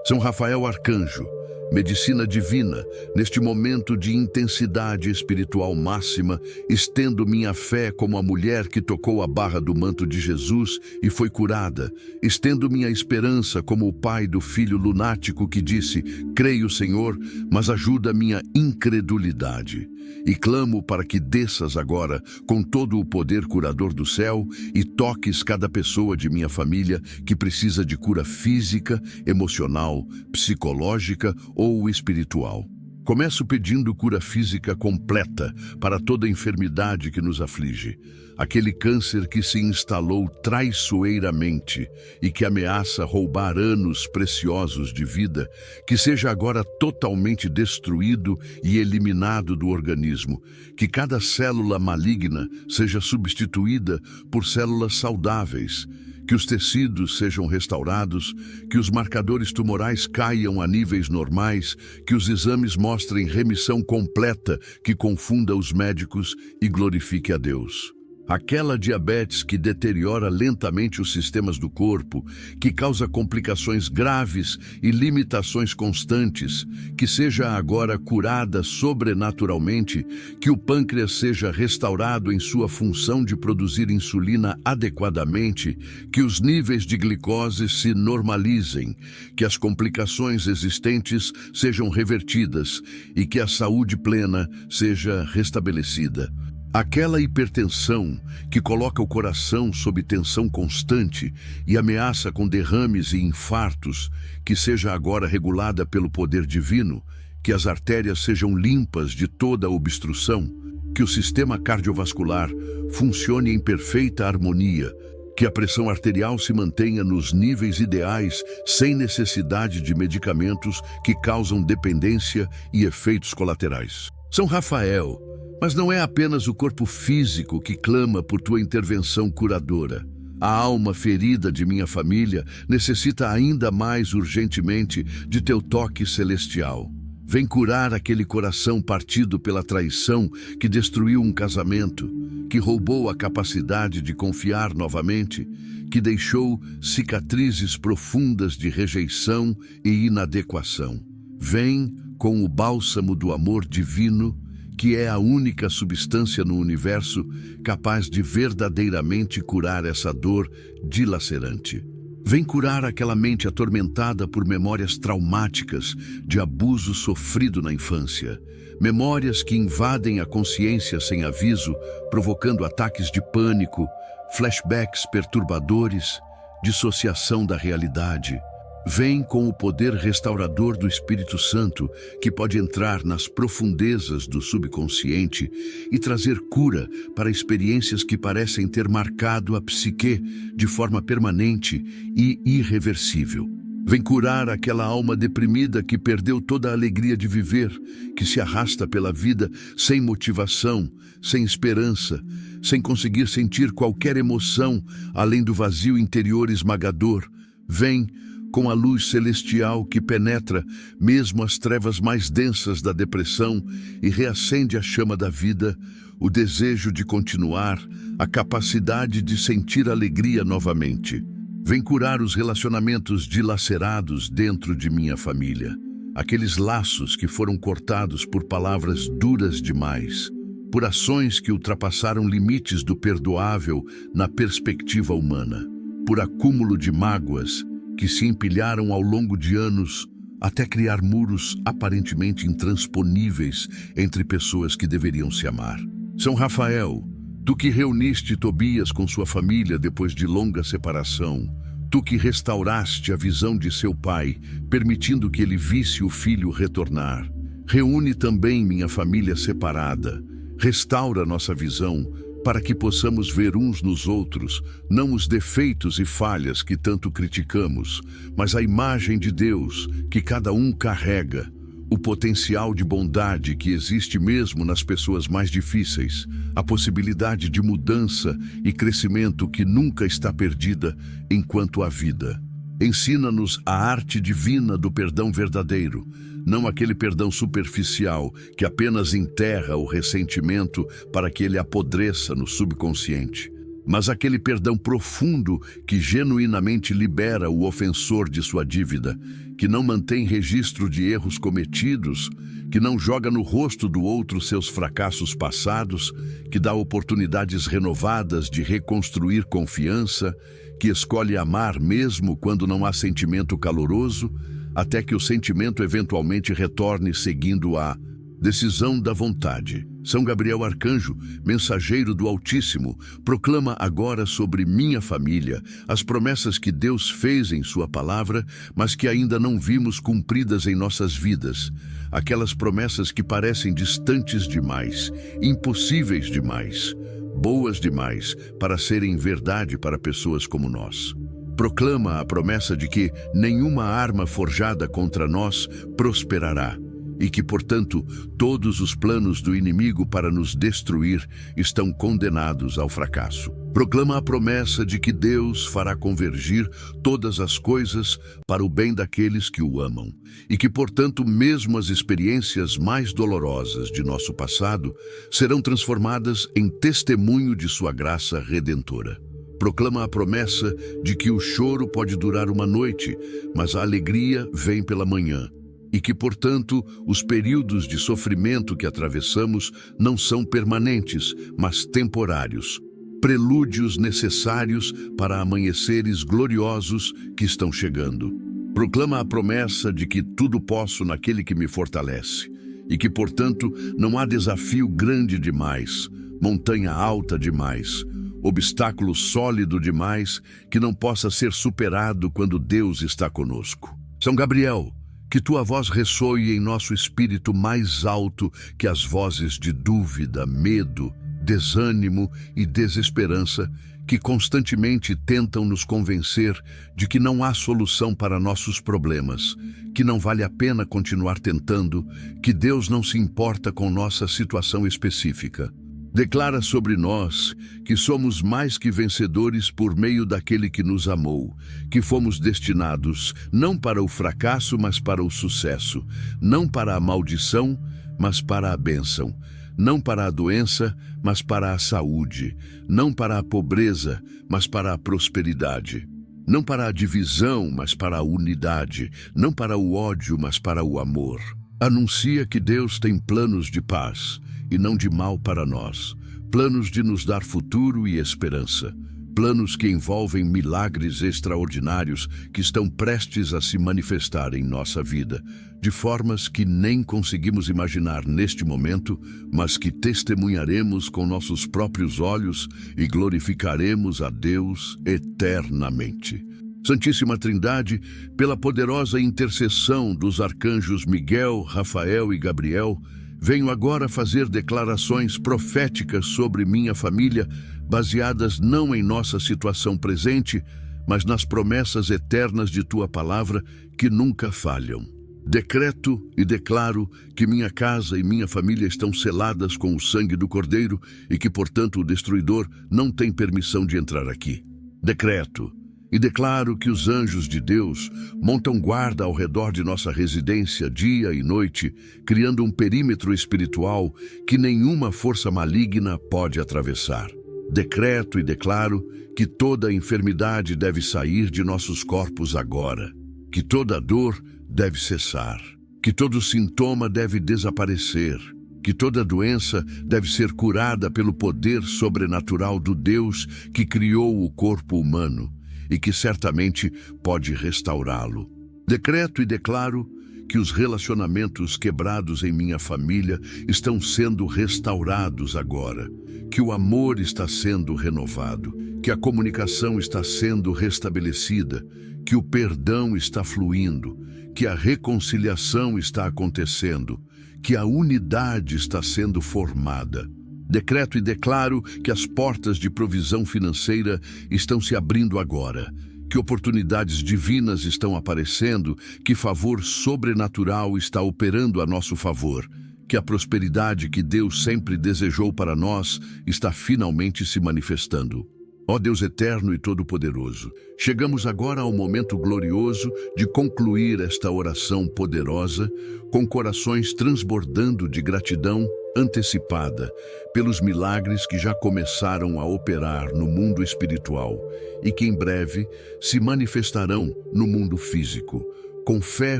São Rafael Arcanjo, medicina divina, neste momento de intensidade espiritual máxima, estendo minha fé como a mulher que tocou a barra do manto de Jesus e foi curada. Estendo minha esperança como o pai do filho lunático que disse: creio, Senhor, mas ajuda minha incredulidade. E clamo para que desças agora com todo o poder curador do céu e toques cada pessoa de minha família que precisa de cura física, emocional, psicológica ou espiritual. Começo pedindo cura física completa para toda enfermidade que nos aflige. Aquele câncer que se instalou traiçoeiramente e que ameaça roubar anos preciosos de vida, que seja agora totalmente destruído e eliminado do organismo. Que cada célula maligna seja substituída por células saudáveis. que os tecidos sejam restaurados, que os marcadores tumorais caiam a níveis normais, que os exames mostrem remissão completa, que confunda os médicos e glorifique a Deus. Aquela diabetes que deteriora lentamente os sistemas do corpo, que causa complicações graves e limitações constantes, que seja agora curada sobrenaturalmente, que o pâncreas seja restaurado em sua função de produzir insulina adequadamente, que os níveis de glicose se normalizem, que as complicações existentes sejam revertidas e que a saúde plena seja restabelecida. Aquela hipertensão que coloca o coração sob tensão constante e ameaça com derrames e infartos, que seja agora regulada pelo poder divino, que as artérias sejam limpas de toda obstrução, que o sistema cardiovascular funcione em perfeita harmonia, que a pressão arterial se mantenha nos níveis ideais sem necessidade de medicamentos que causam dependência e efeitos colaterais. São Rafael, mas não é apenas o corpo físico que clama por tua intervenção curadora. A alma ferida de minha família necessita ainda mais urgentemente de teu toque celestial. Vem curar aquele coração partido pela traição que destruiu um casamento, que roubou a capacidade de confiar novamente, que deixou cicatrizes profundas de rejeição e inadequação. Vem com o bálsamo do amor divino, que é a única substância no universo capaz de verdadeiramente curar essa dor dilacerante. Vem curar aquela mente atormentada por memórias traumáticas de abuso sofrido na infância, memórias que invadem a consciência sem aviso, provocando ataques de pânico, flashbacks perturbadores, dissociação da realidade. Vem com o poder restaurador do Espírito Santo, que pode entrar nas profundezas do subconsciente e trazer cura para experiências que parecem ter marcado a psique de forma permanente e irreversível. Vem curar aquela alma deprimida que perdeu toda a alegria de viver, que se arrasta pela vida sem motivação, sem esperança, sem conseguir sentir qualquer emoção além do vazio interior esmagador. Vem com a luz celestial que penetra mesmo as trevas mais densas da depressão e reacende a chama da vida, o desejo de continuar, a capacidade de sentir alegria novamente. Vem curar os relacionamentos dilacerados dentro de minha família, aqueles laços que foram cortados por palavras duras demais, por ações que ultrapassaram limites do perdoável na perspectiva humana, por acúmulo de mágoas que se empilharam ao longo de anos até criar muros aparentemente intransponíveis entre pessoas que deveriam se amar. São Rafael, tu que reuniste Tobias com sua família depois de longa separação, tu que restauraste a visão de seu pai, permitindo que ele visse o filho retornar. Reúne também minha família separada, restaura nossa visão, para que possamos ver uns nos outros, não os defeitos e falhas que tanto criticamos, mas a imagem de Deus que cada um carrega, o potencial de bondade que existe mesmo nas pessoas mais difíceis, a possibilidade de mudança e crescimento que nunca está perdida enquanto há vida. Ensina-nos a arte divina do perdão verdadeiro, não aquele perdão superficial que apenas enterra o ressentimento para que ele apodreça no subconsciente, mas aquele perdão profundo que genuinamente libera o ofensor de sua dívida, que não mantém registro de erros cometidos, que não joga no rosto do outro seus fracassos passados, que dá oportunidades renovadas de reconstruir confiança, que escolhe amar mesmo quando não há sentimento caloroso, até que o sentimento eventualmente retorne seguindo a decisão da vontade. São Gabriel Arcanjo, mensageiro do Altíssimo, proclama agora sobre minha família as promessas que Deus fez em sua palavra, mas que ainda não vimos cumpridas em nossas vidas. Aquelas promessas que parecem distantes demais, impossíveis demais, boas demais para serem verdade para pessoas como nós. Proclama a promessa de que nenhuma arma forjada contra nós prosperará e que, portanto, todos os planos do inimigo para nos destruir estão condenados ao fracasso. Proclama a promessa de que Deus fará convergir todas as coisas para o bem daqueles que o amam, e que, portanto, mesmo as experiências mais dolorosas de nosso passado serão transformadas em testemunho de sua graça redentora. Proclama a promessa de que o choro pode durar uma noite, mas a alegria vem pela manhã, e que, portanto, os períodos de sofrimento que atravessamos não são permanentes, mas temporários. Prelúdios necessários para amanheceres gloriosos que estão chegando. Proclama a promessa de que tudo posso naquele que me fortalece, e que, portanto, não há desafio grande demais, montanha alta demais, obstáculo sólido demais que não possa ser superado quando Deus está conosco. São Gabriel, que tua voz ressoe em nosso espírito mais alto que as vozes de dúvida, medo, desânimo e desesperança que constantemente tentam nos convencer de que não há solução para nossos problemas, que não vale a pena continuar tentando, que Deus não se importa com nossa situação específica. Declara sobre nós que somos mais que vencedores por meio daquele que nos amou, que fomos destinados não para o fracasso, mas para o sucesso, não para a maldição, mas para a bênção, não para a doença, mas para a saúde, não para a pobreza, mas para a prosperidade, não para a divisão, mas para a unidade, não para o ódio, mas para o amor. Anuncia que Deus tem planos de paz e não de mal para nós, planos de nos dar futuro e esperança, planos que envolvem milagres extraordinários que estão prestes a se manifestar em nossa vida, de formas que nem conseguimos imaginar neste momento, mas que testemunharemos com nossos próprios olhos e glorificaremos a Deus eternamente. Santíssima Trindade, pela poderosa intercessão dos arcanjos Miguel, Rafael e Gabriel, venho agora fazer declarações proféticas sobre minha família, baseadas não em nossa situação presente, mas nas promessas eternas de tua palavra que nunca falham. Decreto e declaro que minha casa e minha família estão seladas com o sangue do Cordeiro e que, portanto, o destruidor não tem permissão de entrar aqui. Decreto e declaro que os anjos de Deus montam guarda ao redor de nossa residência dia e noite, criando um perímetro espiritual que nenhuma força maligna pode atravessar. Decreto e declaro que toda enfermidade deve sair de nossos corpos agora, que toda dor deve cessar, que todo sintoma deve desaparecer, que toda doença deve ser curada pelo poder sobrenatural do Deus que criou o corpo humano e que certamente pode restaurá-lo. Decreto e declaro que os relacionamentos quebrados em minha família estão sendo restaurados agora, que o amor está sendo renovado, que a comunicação está sendo restabelecida, que o perdão está fluindo, que a reconciliação está acontecendo, que a unidade está sendo formada. Decreto e declaro que as portas de provisão financeira estão se abrindo agora, que oportunidades divinas estão aparecendo, que favor sobrenatural está operando a nosso favor, que a prosperidade que Deus sempre desejou para nós está finalmente se manifestando. Ó Deus eterno e todo-poderoso, chegamos agora ao momento glorioso de concluir esta oração poderosa, com corações transbordando de gratidão antecipada pelos milagres que já começaram a operar no mundo espiritual e que em breve se manifestarão no mundo físico, com fé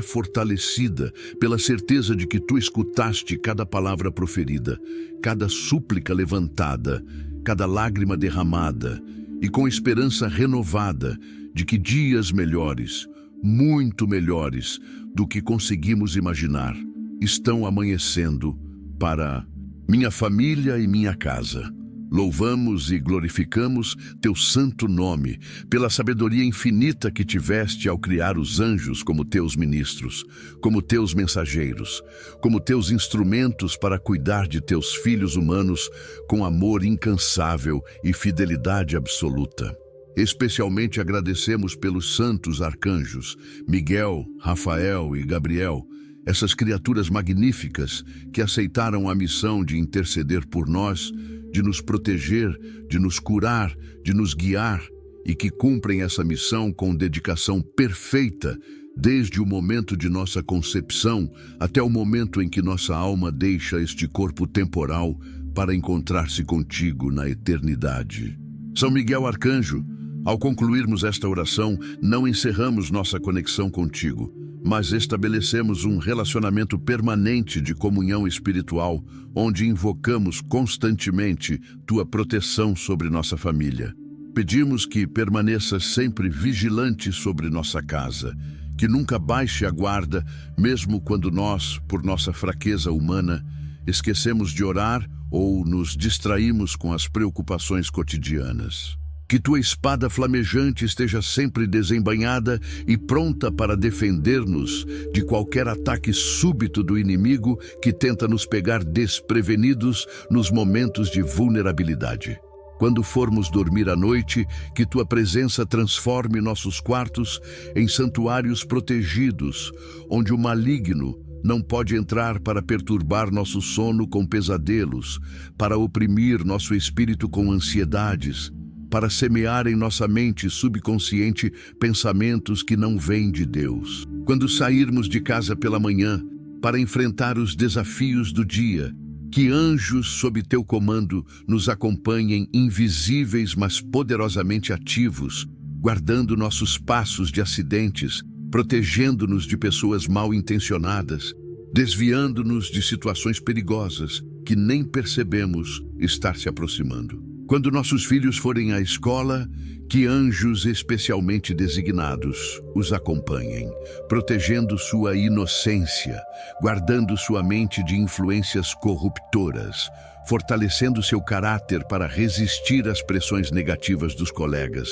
fortalecida pela certeza de que tu escutaste cada palavra proferida, cada súplica levantada, cada lágrima derramada, e com esperança renovada de que dias melhores, muito melhores do que conseguimos imaginar, estão amanhecendo para minha família e minha casa. Louvamos e glorificamos teu santo nome pela sabedoria infinita que tiveste ao criar os anjos como teus ministros, como teus mensageiros, como teus instrumentos para cuidar de teus filhos humanos com amor incansável e fidelidade absoluta. Especialmente agradecemos pelos santos arcanjos, Miguel, Rafael e Gabriel, essas criaturas magníficas que aceitaram a missão de interceder por nós, de nos proteger, de nos curar, de nos guiar, e que cumprem essa missão com dedicação perfeita, desde o momento de nossa concepção até o momento em que nossa alma deixa este corpo temporal para encontrar-se contigo na eternidade. São Miguel Arcanjo, ao concluirmos esta oração, não encerramos nossa conexão contigo, mas estabelecemos um relacionamento permanente de comunhão espiritual, onde invocamos constantemente tua proteção sobre nossa família. Pedimos que permaneças sempre vigilante sobre nossa casa, que nunca baixe a guarda, mesmo quando nós, por nossa fraqueza humana, esquecemos de orar ou nos distraímos com as preocupações cotidianas. Que tua espada flamejante esteja sempre desembainhada e pronta para defender-nos de qualquer ataque súbito do inimigo que tenta nos pegar desprevenidos nos momentos de vulnerabilidade. Quando formos dormir à noite, que tua presença transforme nossos quartos em santuários protegidos, onde o maligno não pode entrar para perturbar nosso sono com pesadelos, para oprimir nosso espírito com ansiedades, para semear em nossa mente subconsciente pensamentos que não vêm de Deus. Quando sairmos de casa pela manhã, para enfrentar os desafios do dia, que anjos sob teu comando nos acompanhem invisíveis, mas poderosamente ativos, guardando nossos passos de acidentes, protegendo-nos de pessoas mal intencionadas, desviando-nos de situações perigosas que nem percebemos estar se aproximando. Quando nossos filhos forem à escola, que anjos especialmente designados os acompanhem, protegendo sua inocência, guardando sua mente de influências corruptoras, fortalecendo seu caráter para resistir às pressões negativas dos colegas,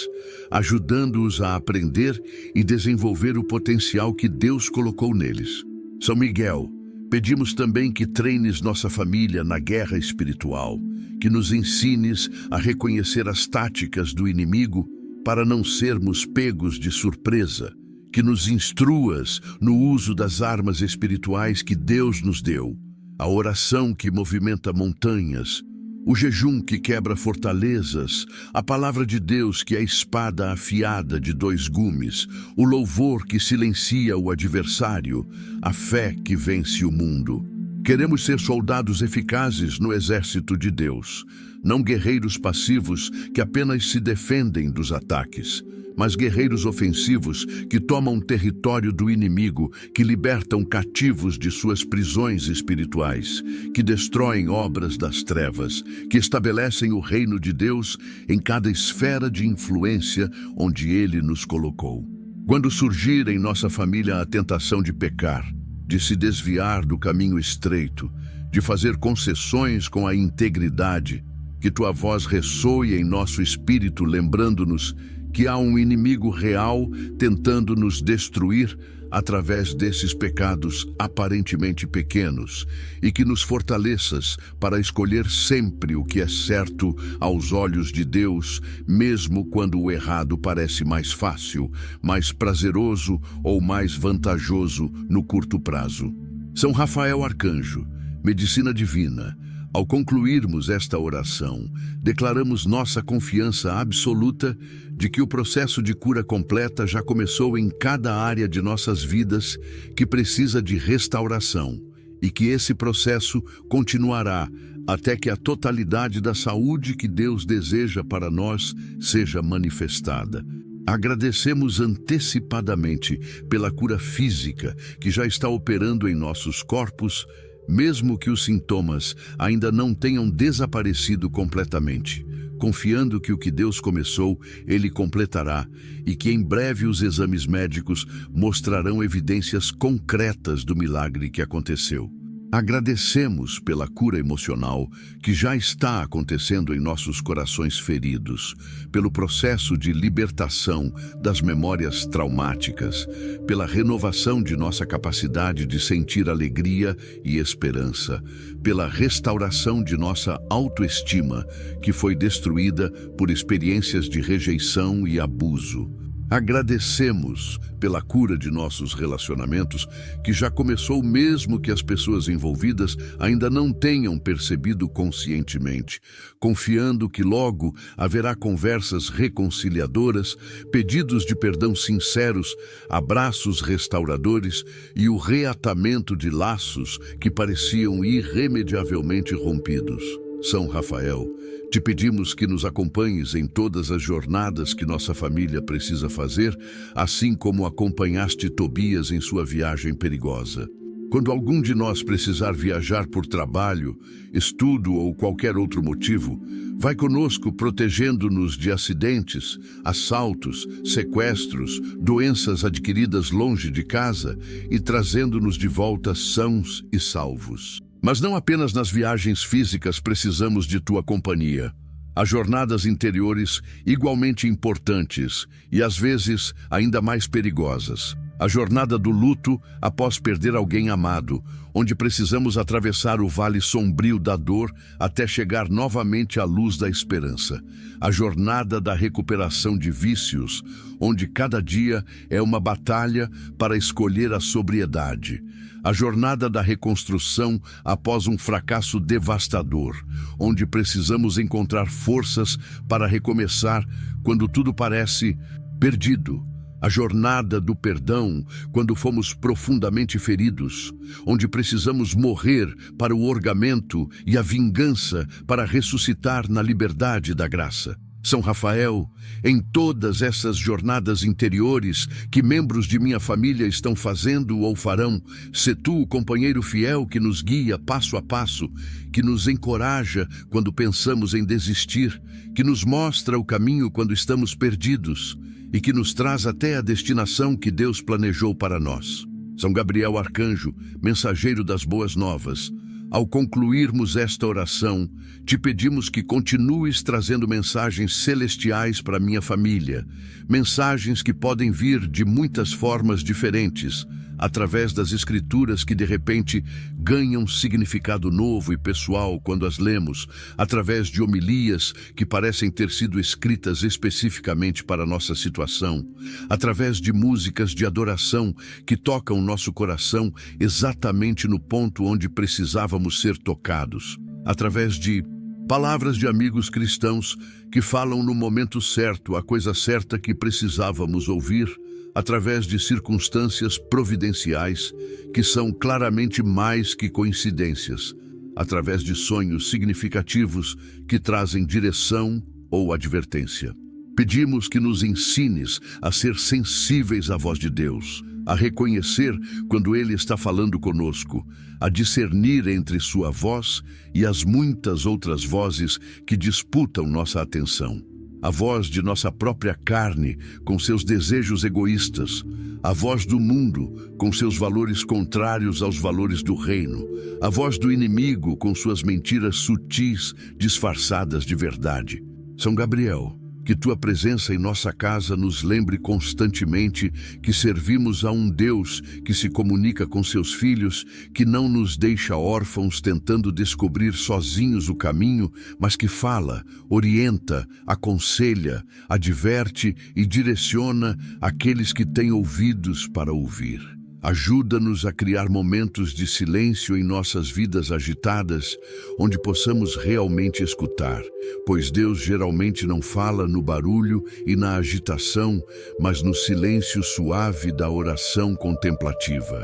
ajudando-os a aprender e desenvolver o potencial que Deus colocou neles. São Miguel, pedimos também que treines nossa família na guerra espiritual, que nos ensines a reconhecer as táticas do inimigo para não sermos pegos de surpresa, que nos instruas no uso das armas espirituais que Deus nos deu, a oração que movimenta montanhas, o jejum que quebra fortalezas, a palavra de Deus que é a espada afiada de dois gumes, o louvor que silencia o adversário, a fé que vence o mundo. Queremos ser soldados eficazes no exército de Deus, não guerreiros passivos que apenas se defendem dos ataques, mas guerreiros ofensivos que tomam território do inimigo, que libertam cativos de suas prisões espirituais, que destroem obras das trevas, que estabelecem o reino de Deus em cada esfera de influência onde Ele nos colocou. Quando surgir em nossa família a tentação de pecar, de se desviar do caminho estreito, de fazer concessões com a integridade, que tua voz ressoe em nosso espírito, lembrando-nos que há um inimigo real tentando nos destruir através desses pecados aparentemente pequenos, e que nos fortaleças para escolher sempre o que é certo aos olhos de Deus, mesmo quando o errado parece mais fácil, mais prazeroso ou mais vantajoso no curto prazo. São Rafael Arcanjo, Medicina Divina, ao concluirmos esta oração, declaramos nossa confiança absoluta de que o processo de cura completa já começou em cada área de nossas vidas que precisa de restauração, e que esse processo continuará até que a totalidade da saúde que Deus deseja para nós seja manifestada. Agradecemos antecipadamente pela cura física que já está operando em nossos corpos, mesmo que os sintomas ainda não tenham desaparecido completamente, confiando que o que Deus começou, Ele completará, e que em breve os exames médicos mostrarão evidências concretas do milagre que aconteceu. Agradecemos pela cura emocional que já está acontecendo em nossos corações feridos, pelo processo de libertação das memórias traumáticas, pela renovação de nossa capacidade de sentir alegria e esperança, pela restauração de nossa autoestima, que foi destruída por experiências de rejeição e abuso. Agradecemos pela cura de nossos relacionamentos, que já começou mesmo que as pessoas envolvidas ainda não tenham percebido conscientemente, confiando que logo haverá conversas reconciliadoras, pedidos de perdão sinceros, abraços restauradores e o reatamento de laços que pareciam irremediavelmente rompidos. São Rafael, te pedimos que nos acompanhes em todas as jornadas que nossa família precisa fazer, assim como acompanhaste Tobias em sua viagem perigosa. Quando algum de nós precisar viajar por trabalho, estudo ou qualquer outro motivo, vai conosco protegendo-nos de acidentes, assaltos, sequestros, doenças adquiridas longe de casa e trazendo-nos de volta sãos e salvos. Mas não apenas nas viagens físicas precisamos de tua companhia. Há jornadas interiores igualmente importantes e, às vezes, ainda mais perigosas. A jornada do luto após perder alguém amado, onde precisamos atravessar o vale sombrio da dor até chegar novamente à luz da esperança. A jornada da recuperação de vícios, onde cada dia é uma batalha para escolher a sobriedade. A jornada da reconstrução após um fracasso devastador, onde precisamos encontrar forças para recomeçar quando tudo parece perdido. A jornada do perdão quando fomos profundamente feridos, onde precisamos morrer para o orgamento e a vingança para ressuscitar na liberdade da graça. São Rafael, em todas essas jornadas interiores que membros de minha família estão fazendo ou farão, sê tu o companheiro fiel que nos guia passo a passo, que nos encoraja quando pensamos em desistir, que nos mostra o caminho quando estamos perdidos e que nos traz até a destinação que Deus planejou para nós. São Gabriel Arcanjo, mensageiro das boas novas, ao concluirmos esta oração, te pedimos que continues trazendo mensagens celestiais para minha família, mensagens que podem vir de muitas formas diferentes, através das escrituras que de repente ganham significado novo e pessoal quando as lemos, através de homilias que parecem ter sido escritas especificamente para a nossa situação, através de músicas de adoração que tocam nosso coração exatamente no ponto onde precisávamos ser tocados, através de palavras de amigos cristãos que falam no momento certo a coisa certa que precisávamos ouvir, através de circunstâncias providenciais que são claramente mais que coincidências, através de sonhos significativos que trazem direção ou advertência. Pedimos que nos ensines a ser sensíveis à voz de Deus, a reconhecer quando Ele está falando conosco, a discernir entre sua voz e as muitas outras vozes que disputam nossa atenção. A voz de nossa própria carne, com seus desejos egoístas, a voz do mundo, com seus valores contrários aos valores do reino, a voz do inimigo, com suas mentiras sutis, disfarçadas de verdade. São Gabriel, que tua presença em nossa casa nos lembre constantemente que servimos a um Deus que se comunica com seus filhos, que não nos deixa órfãos tentando descobrir sozinhos o caminho, mas que fala, orienta, aconselha, adverte e direciona aqueles que têm ouvidos para ouvir. Ajuda-nos a criar momentos de silêncio em nossas vidas agitadas, onde possamos realmente escutar, pois Deus geralmente não fala no barulho e na agitação, mas no silêncio suave da oração contemplativa.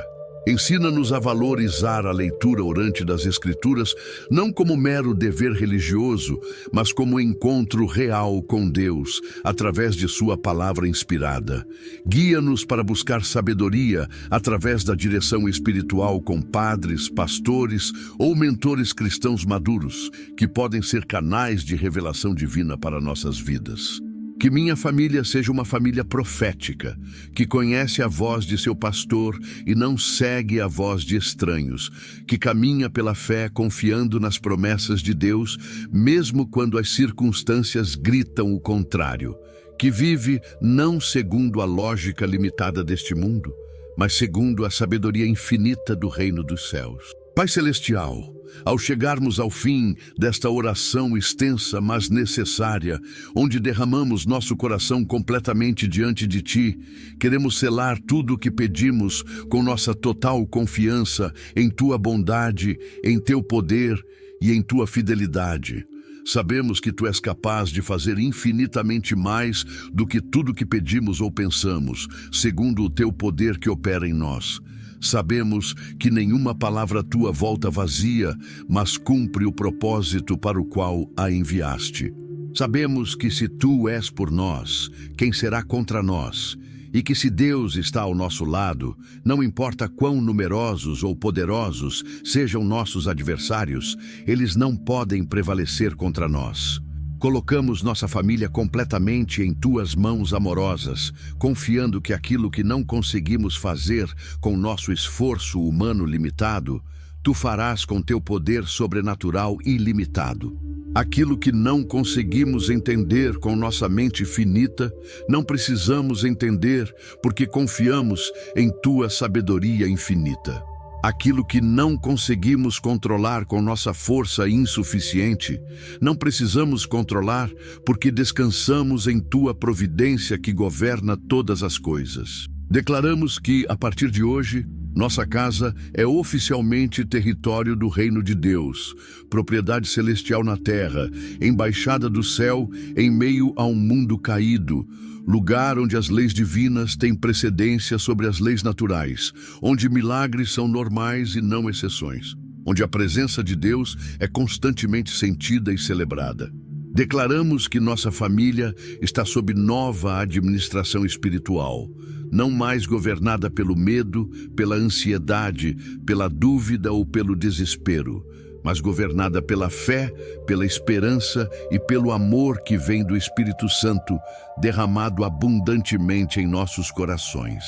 Ensina-nos a valorizar a leitura orante das Escrituras, não como mero dever religioso, mas como encontro real com Deus, através de sua palavra inspirada. Guia-nos para buscar sabedoria através da direção espiritual com padres, pastores ou mentores cristãos maduros, que podem ser canais de revelação divina para nossas vidas. Que minha família seja uma família profética, que conhece a voz de seu pastor e não segue a voz de estranhos, que caminha pela fé confiando nas promessas de Deus, mesmo quando as circunstâncias gritam o contrário, que vive não segundo a lógica limitada deste mundo, mas segundo a sabedoria infinita do reino dos céus. Pai Celestial, ao chegarmos ao fim desta oração extensa, mas necessária, onde derramamos nosso coração completamente diante de Ti, queremos selar tudo o que pedimos com nossa total confiança em Tua bondade, em Teu poder e em Tua fidelidade. Sabemos que Tu és capaz de fazer infinitamente mais do que tudo que pedimos ou pensamos, segundo o Teu poder que opera em nós. Sabemos que nenhuma palavra Tua volta vazia, mas cumpre o propósito para o qual a enviaste. Sabemos que se Tu és por nós, quem será contra nós? E que se Deus está ao nosso lado, não importa quão numerosos ou poderosos sejam nossos adversários, eles não podem prevalecer contra nós. Colocamos nossa família completamente em Tuas mãos amorosas, confiando que aquilo que não conseguimos fazer com nosso esforço humano limitado, Tu farás com Teu poder sobrenatural ilimitado. Aquilo que não conseguimos entender com nossa mente finita, não precisamos entender porque confiamos em Tua sabedoria infinita. Aquilo que não conseguimos controlar com nossa força insuficiente, não precisamos controlar porque descansamos em Tua providência que governa todas as coisas. Declaramos que, a partir de hoje, nossa casa é oficialmente território do Reino de Deus, propriedade celestial na terra, embaixada do céu em meio a um mundo caído, lugar onde as leis divinas têm precedência sobre as leis naturais, onde milagres são normais e não exceções, onde a presença de Deus é constantemente sentida e celebrada. Declaramos que nossa família está sob nova administração espiritual, não mais governada pelo medo, pela ansiedade, pela dúvida ou pelo desespero, mas governada pela fé, pela esperança e pelo amor que vem do Espírito Santo, derramado abundantemente em nossos corações.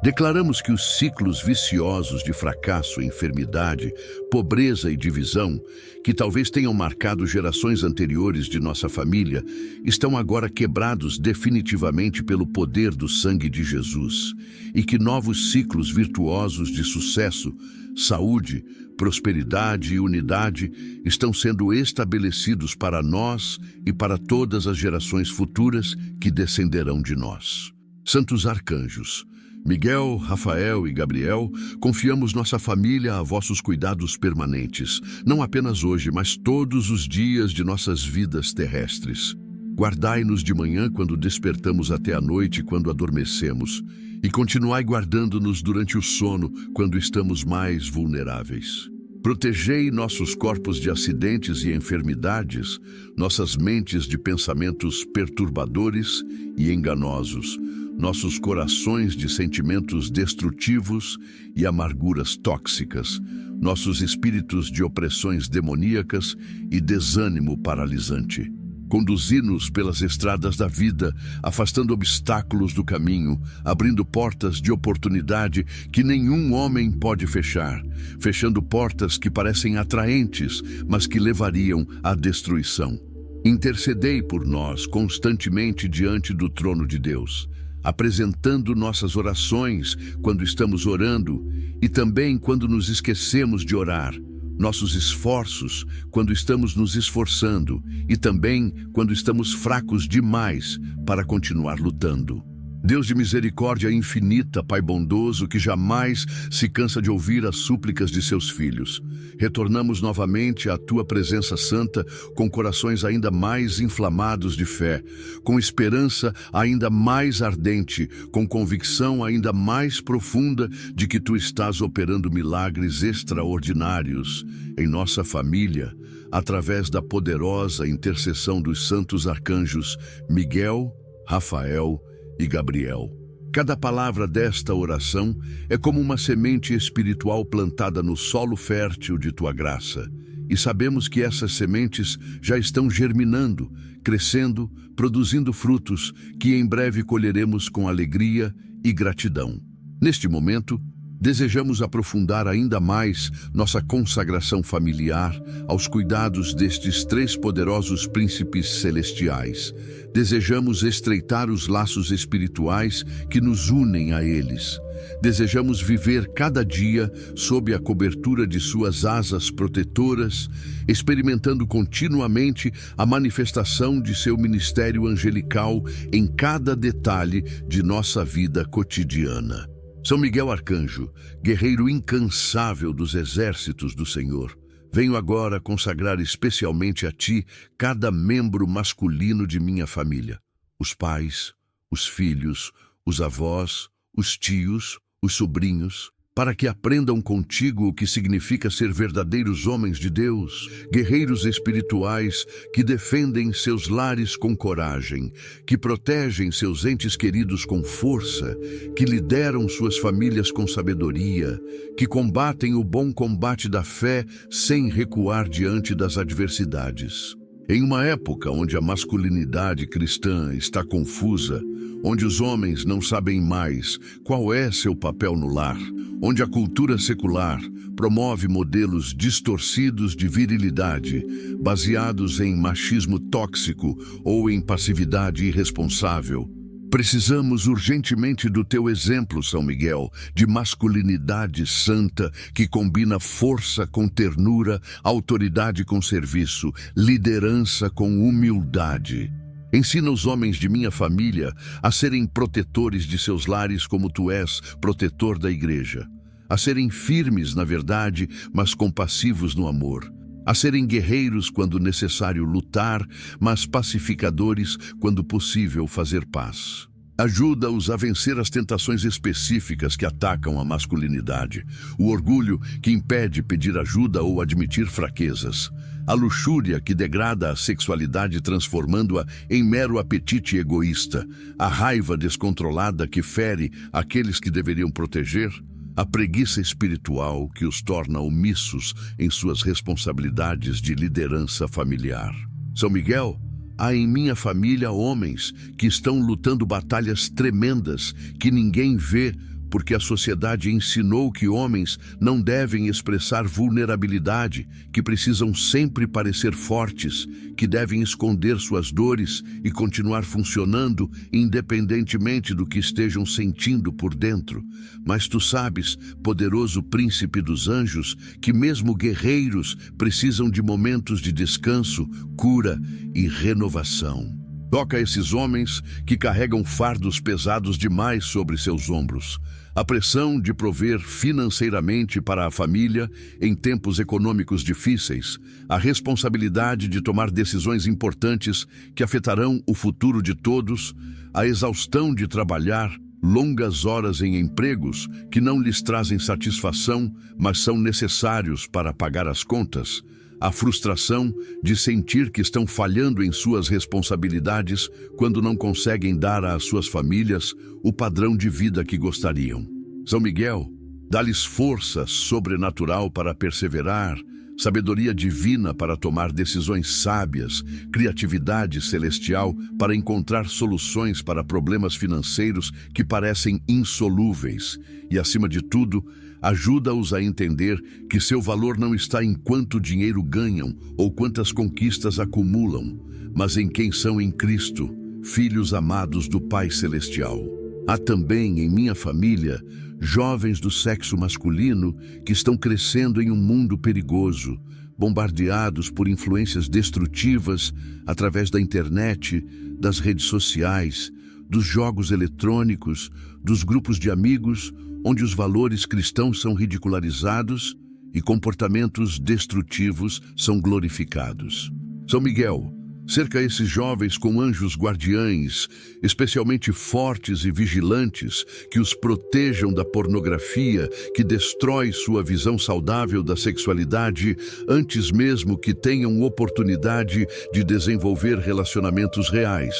Declaramos que os ciclos viciosos de fracasso, enfermidade, pobreza e divisão, que talvez tenham marcado gerações anteriores de nossa família, estão agora quebrados definitivamente pelo poder do sangue de Jesus, e que novos ciclos virtuosos de sucesso, saúde, prosperidade e unidade estão sendo estabelecidos para nós e para todas as gerações futuras que descenderão de nós. Santos arcanjos, Miguel, Rafael e Gabriel, confiamos nossa família a vossos cuidados permanentes, não apenas hoje, mas todos os dias de nossas vidas terrestres. Guardai-nos de manhã quando despertamos até a noite quando adormecemos, e continuai guardando-nos durante o sono quando estamos mais vulneráveis. Protegei nossos corpos de acidentes e enfermidades, nossas mentes de pensamentos perturbadores e enganosos, nossos corações de sentimentos destrutivos e amarguras tóxicas, nossos espíritos de opressões demoníacas e desânimo paralisante. Conduzi-nos pelas estradas da vida, afastando obstáculos do caminho, abrindo portas de oportunidade que nenhum homem pode fechar, fechando portas que parecem atraentes, mas que levariam à destruição. Intercedei por nós constantemente diante do trono de Deus, apresentando nossas orações quando estamos orando e também quando nos esquecemos de orar, nossos esforços quando estamos nos esforçando e também quando estamos fracos demais para continuar lutando. Deus de misericórdia infinita, Pai bondoso, que jamais se cansa de ouvir as súplicas de seus filhos, retornamos novamente à Tua presença santa com corações ainda mais inflamados de fé, com esperança ainda mais ardente, com convicção ainda mais profunda de que Tu estás operando milagres extraordinários em nossa família, através da poderosa intercessão dos santos arcanjos Miguel, Rafael e Gabriel. Cada palavra desta oração é como uma semente espiritual plantada no solo fértil de Tua graça. E sabemos que essas sementes já estão germinando, crescendo, produzindo frutos que em breve colheremos com alegria e gratidão. Neste momento, Desejamos aprofundar ainda mais nossa consagração familiar aos cuidados destes três poderosos príncipes celestiais. Desejamos estreitar os laços espirituais que nos unem a eles. Desejamos viver cada dia sob a cobertura de suas asas protetoras, experimentando continuamente a manifestação de seu ministério angelical em cada detalhe de nossa vida cotidiana. São Miguel Arcanjo, guerreiro incansável dos exércitos do Senhor, venho agora consagrar especialmente a ti cada membro masculino de minha família, os pais, os filhos, os avós, os tios, os sobrinhos, para que aprendam contigo o que significa ser verdadeiros homens de Deus, guerreiros espirituais que defendem seus lares com coragem, que protegem seus entes queridos com força, que lideram suas famílias com sabedoria, que combatem o bom combate da fé sem recuar diante das adversidades. Em uma época onde a masculinidade cristã está confusa, onde os homens não sabem mais qual é seu papel no lar, onde a cultura secular promove modelos distorcidos de virilidade, baseados em machismo tóxico ou em passividade irresponsável, precisamos urgentemente do teu exemplo, São Miguel, de masculinidade santa que combina força com ternura, autoridade com serviço, liderança com humildade. Ensina os homens de minha família a serem protetores de seus lares como tu és protetor da igreja, a serem firmes na verdade, mas compassivos no amor, a serem guerreiros quando necessário lutar, mas pacificadores quando possível fazer paz. Ajuda-os a vencer as tentações específicas que atacam a masculinidade, o orgulho que impede pedir ajuda ou admitir fraquezas, a luxúria que degrada a sexualidade transformando-a em mero apetite egoísta, a raiva descontrolada que fere aqueles que deveriam proteger, a preguiça espiritual que os torna omissos em suas responsabilidades de liderança familiar. São Miguel, há em minha família homens que estão lutando batalhas tremendas que ninguém vê porque a sociedade ensinou que homens não devem expressar vulnerabilidade, que precisam sempre parecer fortes, que devem esconder suas dores e continuar funcionando independentemente do que estejam sentindo por dentro. Mas tu sabes, poderoso príncipe dos anjos, que mesmo guerreiros precisam de momentos de descanso, cura e renovação. Toca esses homens que carregam fardos pesados demais sobre seus ombros. A pressão de prover financeiramente para a família em tempos econômicos difíceis, a responsabilidade de tomar decisões importantes que afetarão o futuro de todos, a exaustão de trabalhar longas horas em empregos que não lhes trazem satisfação, mas são necessários para pagar as contas, a frustração de sentir que estão falhando em suas responsabilidades quando não conseguem dar às suas famílias o padrão de vida que gostariam. São Miguel, dá-lhes força sobrenatural para perseverar, sabedoria divina para tomar decisões sábias, criatividade celestial para encontrar soluções para problemas financeiros que parecem insolúveis e, acima de tudo, ajuda-os a entender que seu valor não está em quanto dinheiro ganham ou quantas conquistas acumulam, mas em quem são em Cristo, filhos amados do Pai Celestial. Há também em minha família jovens do sexo masculino que estão crescendo em um mundo perigoso, bombardeados por influências destrutivas através da internet, das redes sociais, dos jogos eletrônicos, dos grupos de amigos, onde os valores cristãos são ridicularizados e comportamentos destrutivos são glorificados. São Miguel, cerca esses jovens com anjos guardiães, especialmente fortes e vigilantes, que os protejam da pornografia, que destrói sua visão saudável da sexualidade, antes mesmo que tenham oportunidade de desenvolver relacionamentos reais,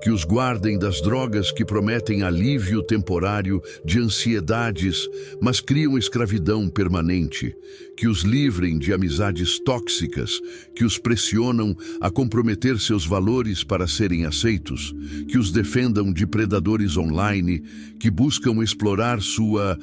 que os guardem das drogas que prometem alívio temporário de ansiedades, mas criam escravidão permanente, que os livrem de amizades tóxicas, que os pressionam a comprometer seus valores para serem aceitos, que os defendam de predadores online, que buscam explorar sua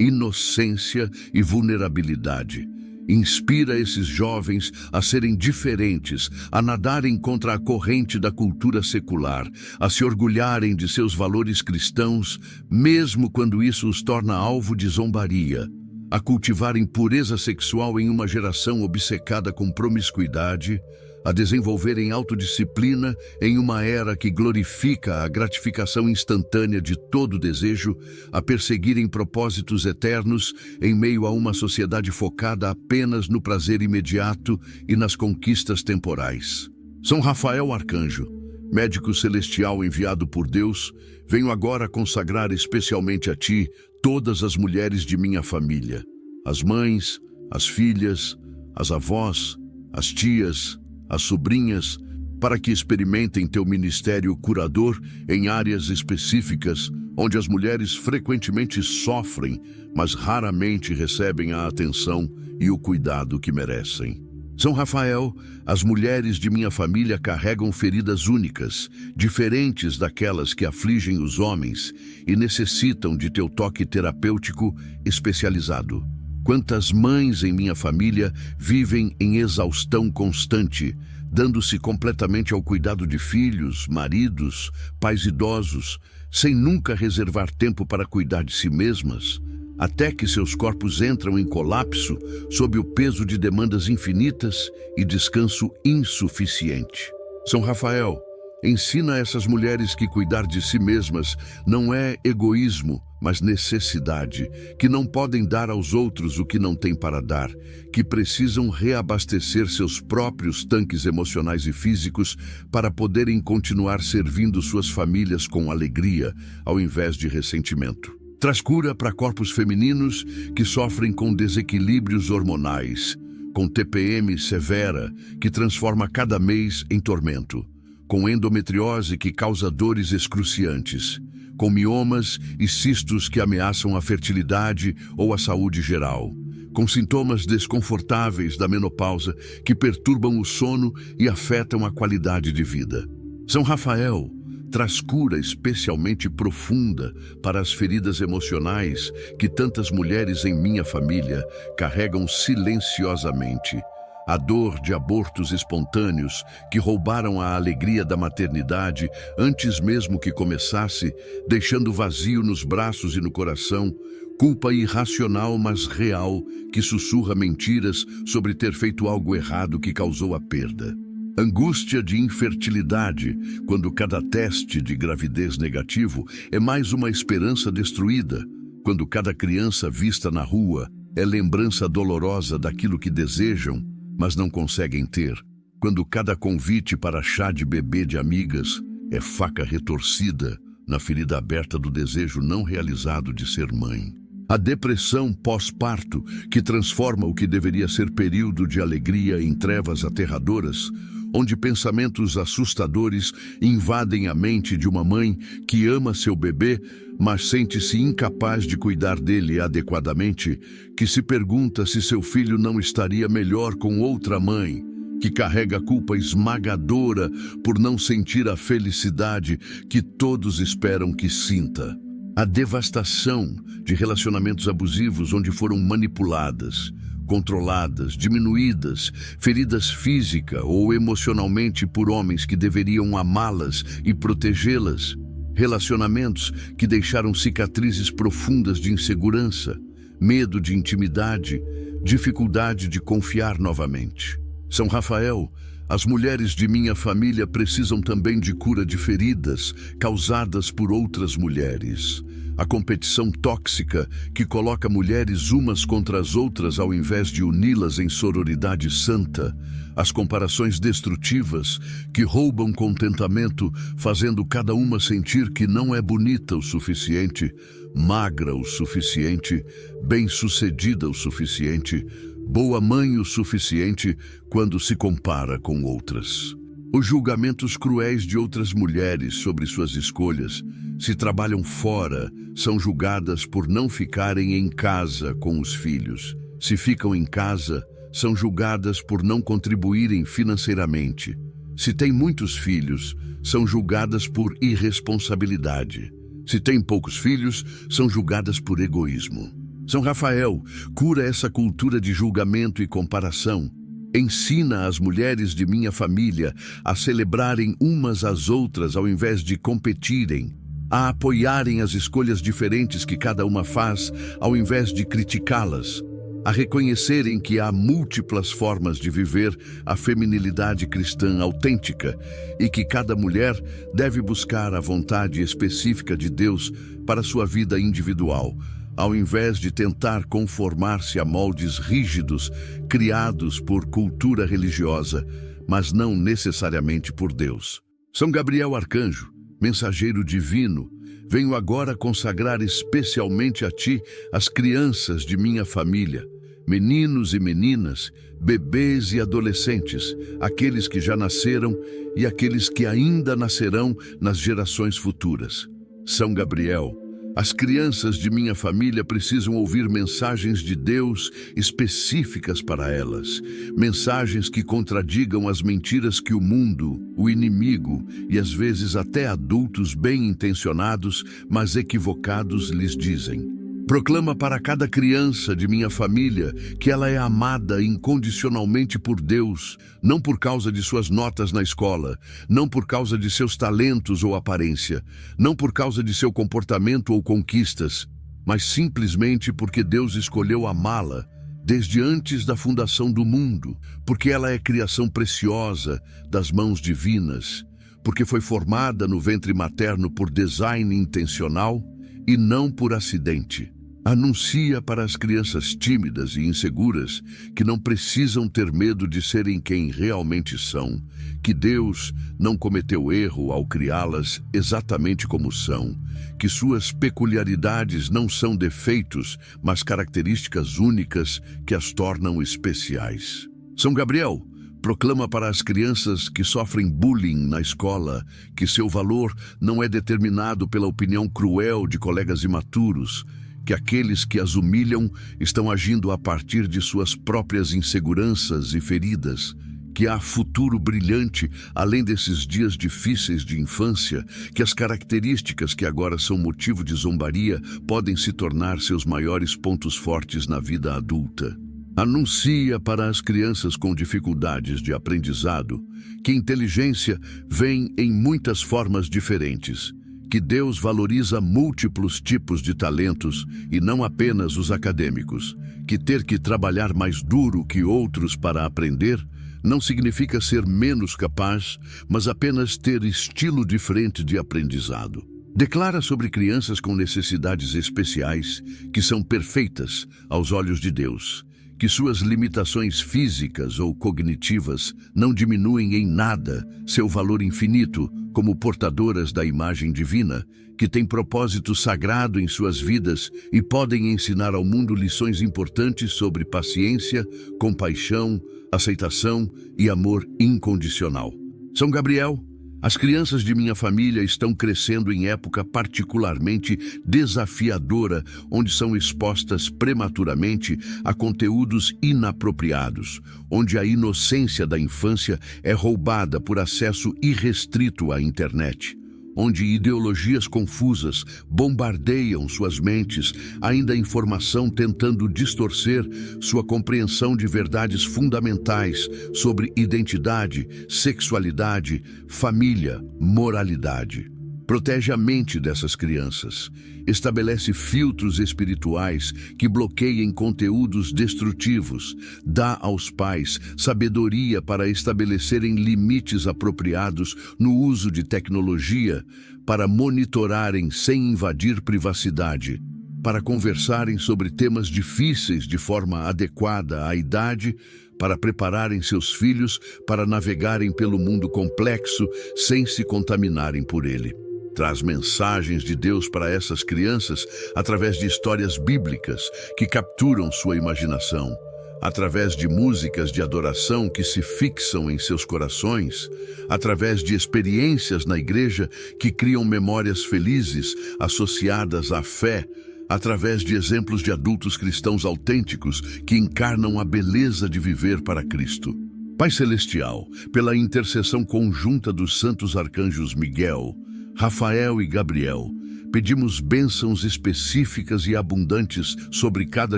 inocência e vulnerabilidade. Inspira esses jovens a serem diferentes, a nadarem contra a corrente da cultura secular, a se orgulharem de seus valores cristãos, mesmo quando isso os torna alvo de zombaria, a cultivarem pureza sexual em uma geração obcecada com promiscuidade, a desenvolverem autodisciplina em uma era que glorifica a gratificação instantânea de todo desejo, a perseguirem propósitos eternos em meio a uma sociedade focada apenas no prazer imediato e nas conquistas temporais. São Rafael Arcanjo, médico celestial enviado por Deus, venho agora consagrar especialmente a ti todas as mulheres de minha família, as mães, as filhas, as avós, as tias, as sobrinhas, para que experimentem teu ministério curador em áreas específicas, onde as mulheres frequentemente sofrem, mas raramente recebem a atenção e o cuidado que merecem. São Rafael, as mulheres de minha família carregam feridas únicas, diferentes daquelas que afligem os homens e necessitam de teu toque terapêutico especializado. Quantas mães em minha família vivem em exaustão constante, dando-se completamente ao cuidado de filhos, maridos, pais idosos, sem nunca reservar tempo para cuidar de si mesmas, até que seus corpos entram em colapso sob o peso de demandas infinitas e descanso insuficiente. São Rafael, ensina a essas mulheres que cuidar de si mesmas não é egoísmo, mas necessidade, que não podem dar aos outros o que não têm para dar, que precisam reabastecer seus próprios tanques emocionais e físicos para poderem continuar servindo suas famílias com alegria, ao invés de ressentimento. Traz cura para corpos femininos que sofrem com desequilíbrios hormonais, com TPM severa, que transforma cada mês em tormento, com endometriose que causa dores excruciantes, com miomas e cistos que ameaçam a fertilidade ou a saúde geral, com sintomas desconfortáveis da menopausa que perturbam o sono e afetam a qualidade de vida. São Rafael traz cura especialmente profunda para as feridas emocionais que tantas mulheres em minha família carregam silenciosamente. A dor de abortos espontâneos que roubaram a alegria da maternidade antes mesmo que começasse, deixando vazio nos braços e no coração, culpa irracional mas real que sussurra mentiras sobre ter feito algo errado que causou a perda. Angústia de infertilidade, quando cada teste de gravidez negativo é mais uma esperança destruída, quando cada criança vista na rua é lembrança dolorosa daquilo que desejam, mas não conseguem ter, quando cada convite para chá de bebê de amigas é faca retorcida na ferida aberta do desejo não realizado de ser mãe. A depressão pós-parto, que transforma o que deveria ser período de alegria em trevas aterradoras, onde pensamentos assustadores invadem a mente de uma mãe que ama seu bebê, mas sente-se incapaz de cuidar dele adequadamente, que se pergunta se seu filho não estaria melhor com outra mãe, que carrega a culpa esmagadora por não sentir a felicidade que todos esperam que sinta. A devastação de relacionamentos abusivos onde foram manipuladas, controladas, diminuídas, feridas física ou emocionalmente por homens que deveriam amá-las e protegê-las, relacionamentos que deixaram cicatrizes profundas de insegurança, medo de intimidade, dificuldade de confiar novamente. São Rafael, as mulheres de minha família precisam também de cura de feridas causadas por outras mulheres. A competição tóxica que coloca mulheres umas contra as outras ao invés de uni-las em sororidade santa. As comparações destrutivas que roubam contentamento, fazendo cada uma sentir que não é bonita o suficiente, magra o suficiente, bem-sucedida o suficiente, boa mãe o suficiente quando se compara com outras. Os julgamentos cruéis de outras mulheres sobre suas escolhas, se trabalham fora, são julgadas por não ficarem em casa com os filhos. Se ficam em casa, são julgadas por não contribuírem financeiramente. Se têm muitos filhos, são julgadas por irresponsabilidade. Se têm poucos filhos, são julgadas por egoísmo. São Rafael, cura essa cultura de julgamento e comparação. Ensina as mulheres de minha família a celebrarem umas às outras ao invés de competirem, a apoiarem as escolhas diferentes que cada uma faz ao invés de criticá-las, a reconhecerem que há múltiplas formas de viver a feminilidade cristã autêntica e que cada mulher deve buscar a vontade específica de Deus para sua vida individual, ao invés de tentar conformar-se a moldes rígidos criados por cultura religiosa, mas não necessariamente por Deus. São Gabriel Arcanjo, mensageiro divino, venho agora consagrar especialmente a ti as crianças de minha família, meninos e meninas, bebês e adolescentes, aqueles que já nasceram e aqueles que ainda nascerão nas gerações futuras. São Gabriel, as crianças de minha família precisam ouvir mensagens de Deus específicas para elas, mensagens que contradigam as mentiras que o mundo, o inimigo e às vezes até adultos bem-intencionados, mas equivocados lhes dizem. Proclama para cada criança de minha família que ela é amada incondicionalmente por Deus, não por causa de suas notas na escola, não por causa de seus talentos ou aparência, não por causa de seu comportamento ou conquistas, mas simplesmente porque Deus escolheu amá-la desde antes da fundação do mundo, porque ela é criação preciosa das mãos divinas, porque foi formada no ventre materno por design intencional e não por acidente. Anuncia para as crianças tímidas e inseguras que não precisam ter medo de serem quem realmente são, que Deus não cometeu erro ao criá-las exatamente como são, que suas peculiaridades não são defeitos, mas características únicas que as tornam especiais. São Gabriel proclama para as crianças que sofrem bullying na escola que seu valor não é determinado pela opinião cruel de colegas imaturos, que aqueles que as humilham estão agindo a partir de suas próprias inseguranças e feridas, que há futuro brilhante além desses dias difíceis de infância, que as características que agora são motivo de zombaria podem se tornar seus maiores pontos fortes na vida adulta. Anuncia para as crianças com dificuldades de aprendizado que inteligência vem em muitas formas diferentes, que Deus valoriza múltiplos tipos de talentos e não apenas os acadêmicos, que ter que trabalhar mais duro que outros para aprender não significa ser menos capaz, mas apenas ter estilo diferente de aprendizado. Declara sobre crianças com necessidades especiais que são perfeitas aos olhos de Deus, que suas limitações físicas ou cognitivas não diminuem em nada seu valor infinito como portadoras da imagem divina, que têm propósito sagrado em suas vidas e podem ensinar ao mundo lições importantes sobre paciência, compaixão, aceitação e amor incondicional. São Gabriel, as crianças de minha família estão crescendo em época particularmente desafiadora, onde são expostas prematuramente a conteúdos inapropriados, onde a inocência da infância é roubada por acesso irrestrito à internet, onde ideologias confusas bombardeiam suas mentes, ainda a informação tentando distorcer sua compreensão de verdades fundamentais sobre identidade, sexualidade, família, moralidade. Protege a mente dessas crianças. Estabelece filtros espirituais que bloqueiem conteúdos destrutivos. Dá aos pais sabedoria para estabelecerem limites apropriados no uso de tecnologia, para monitorarem sem invadir privacidade, para conversarem sobre temas difíceis de forma adequada à idade, para prepararem seus filhos para navegarem pelo mundo complexo sem se contaminarem por ele. Traz mensagens de Deus para essas crianças através de histórias bíblicas que capturam sua imaginação, através de músicas de adoração que se fixam em seus corações, através de experiências na igreja que criam memórias felizes associadas à fé, através de exemplos de adultos cristãos autênticos que encarnam a beleza de viver para Cristo. Pai Celestial, pela intercessão conjunta dos santos arcanjos Miguel, Rafael e Gabriel, pedimos bênçãos específicas e abundantes sobre cada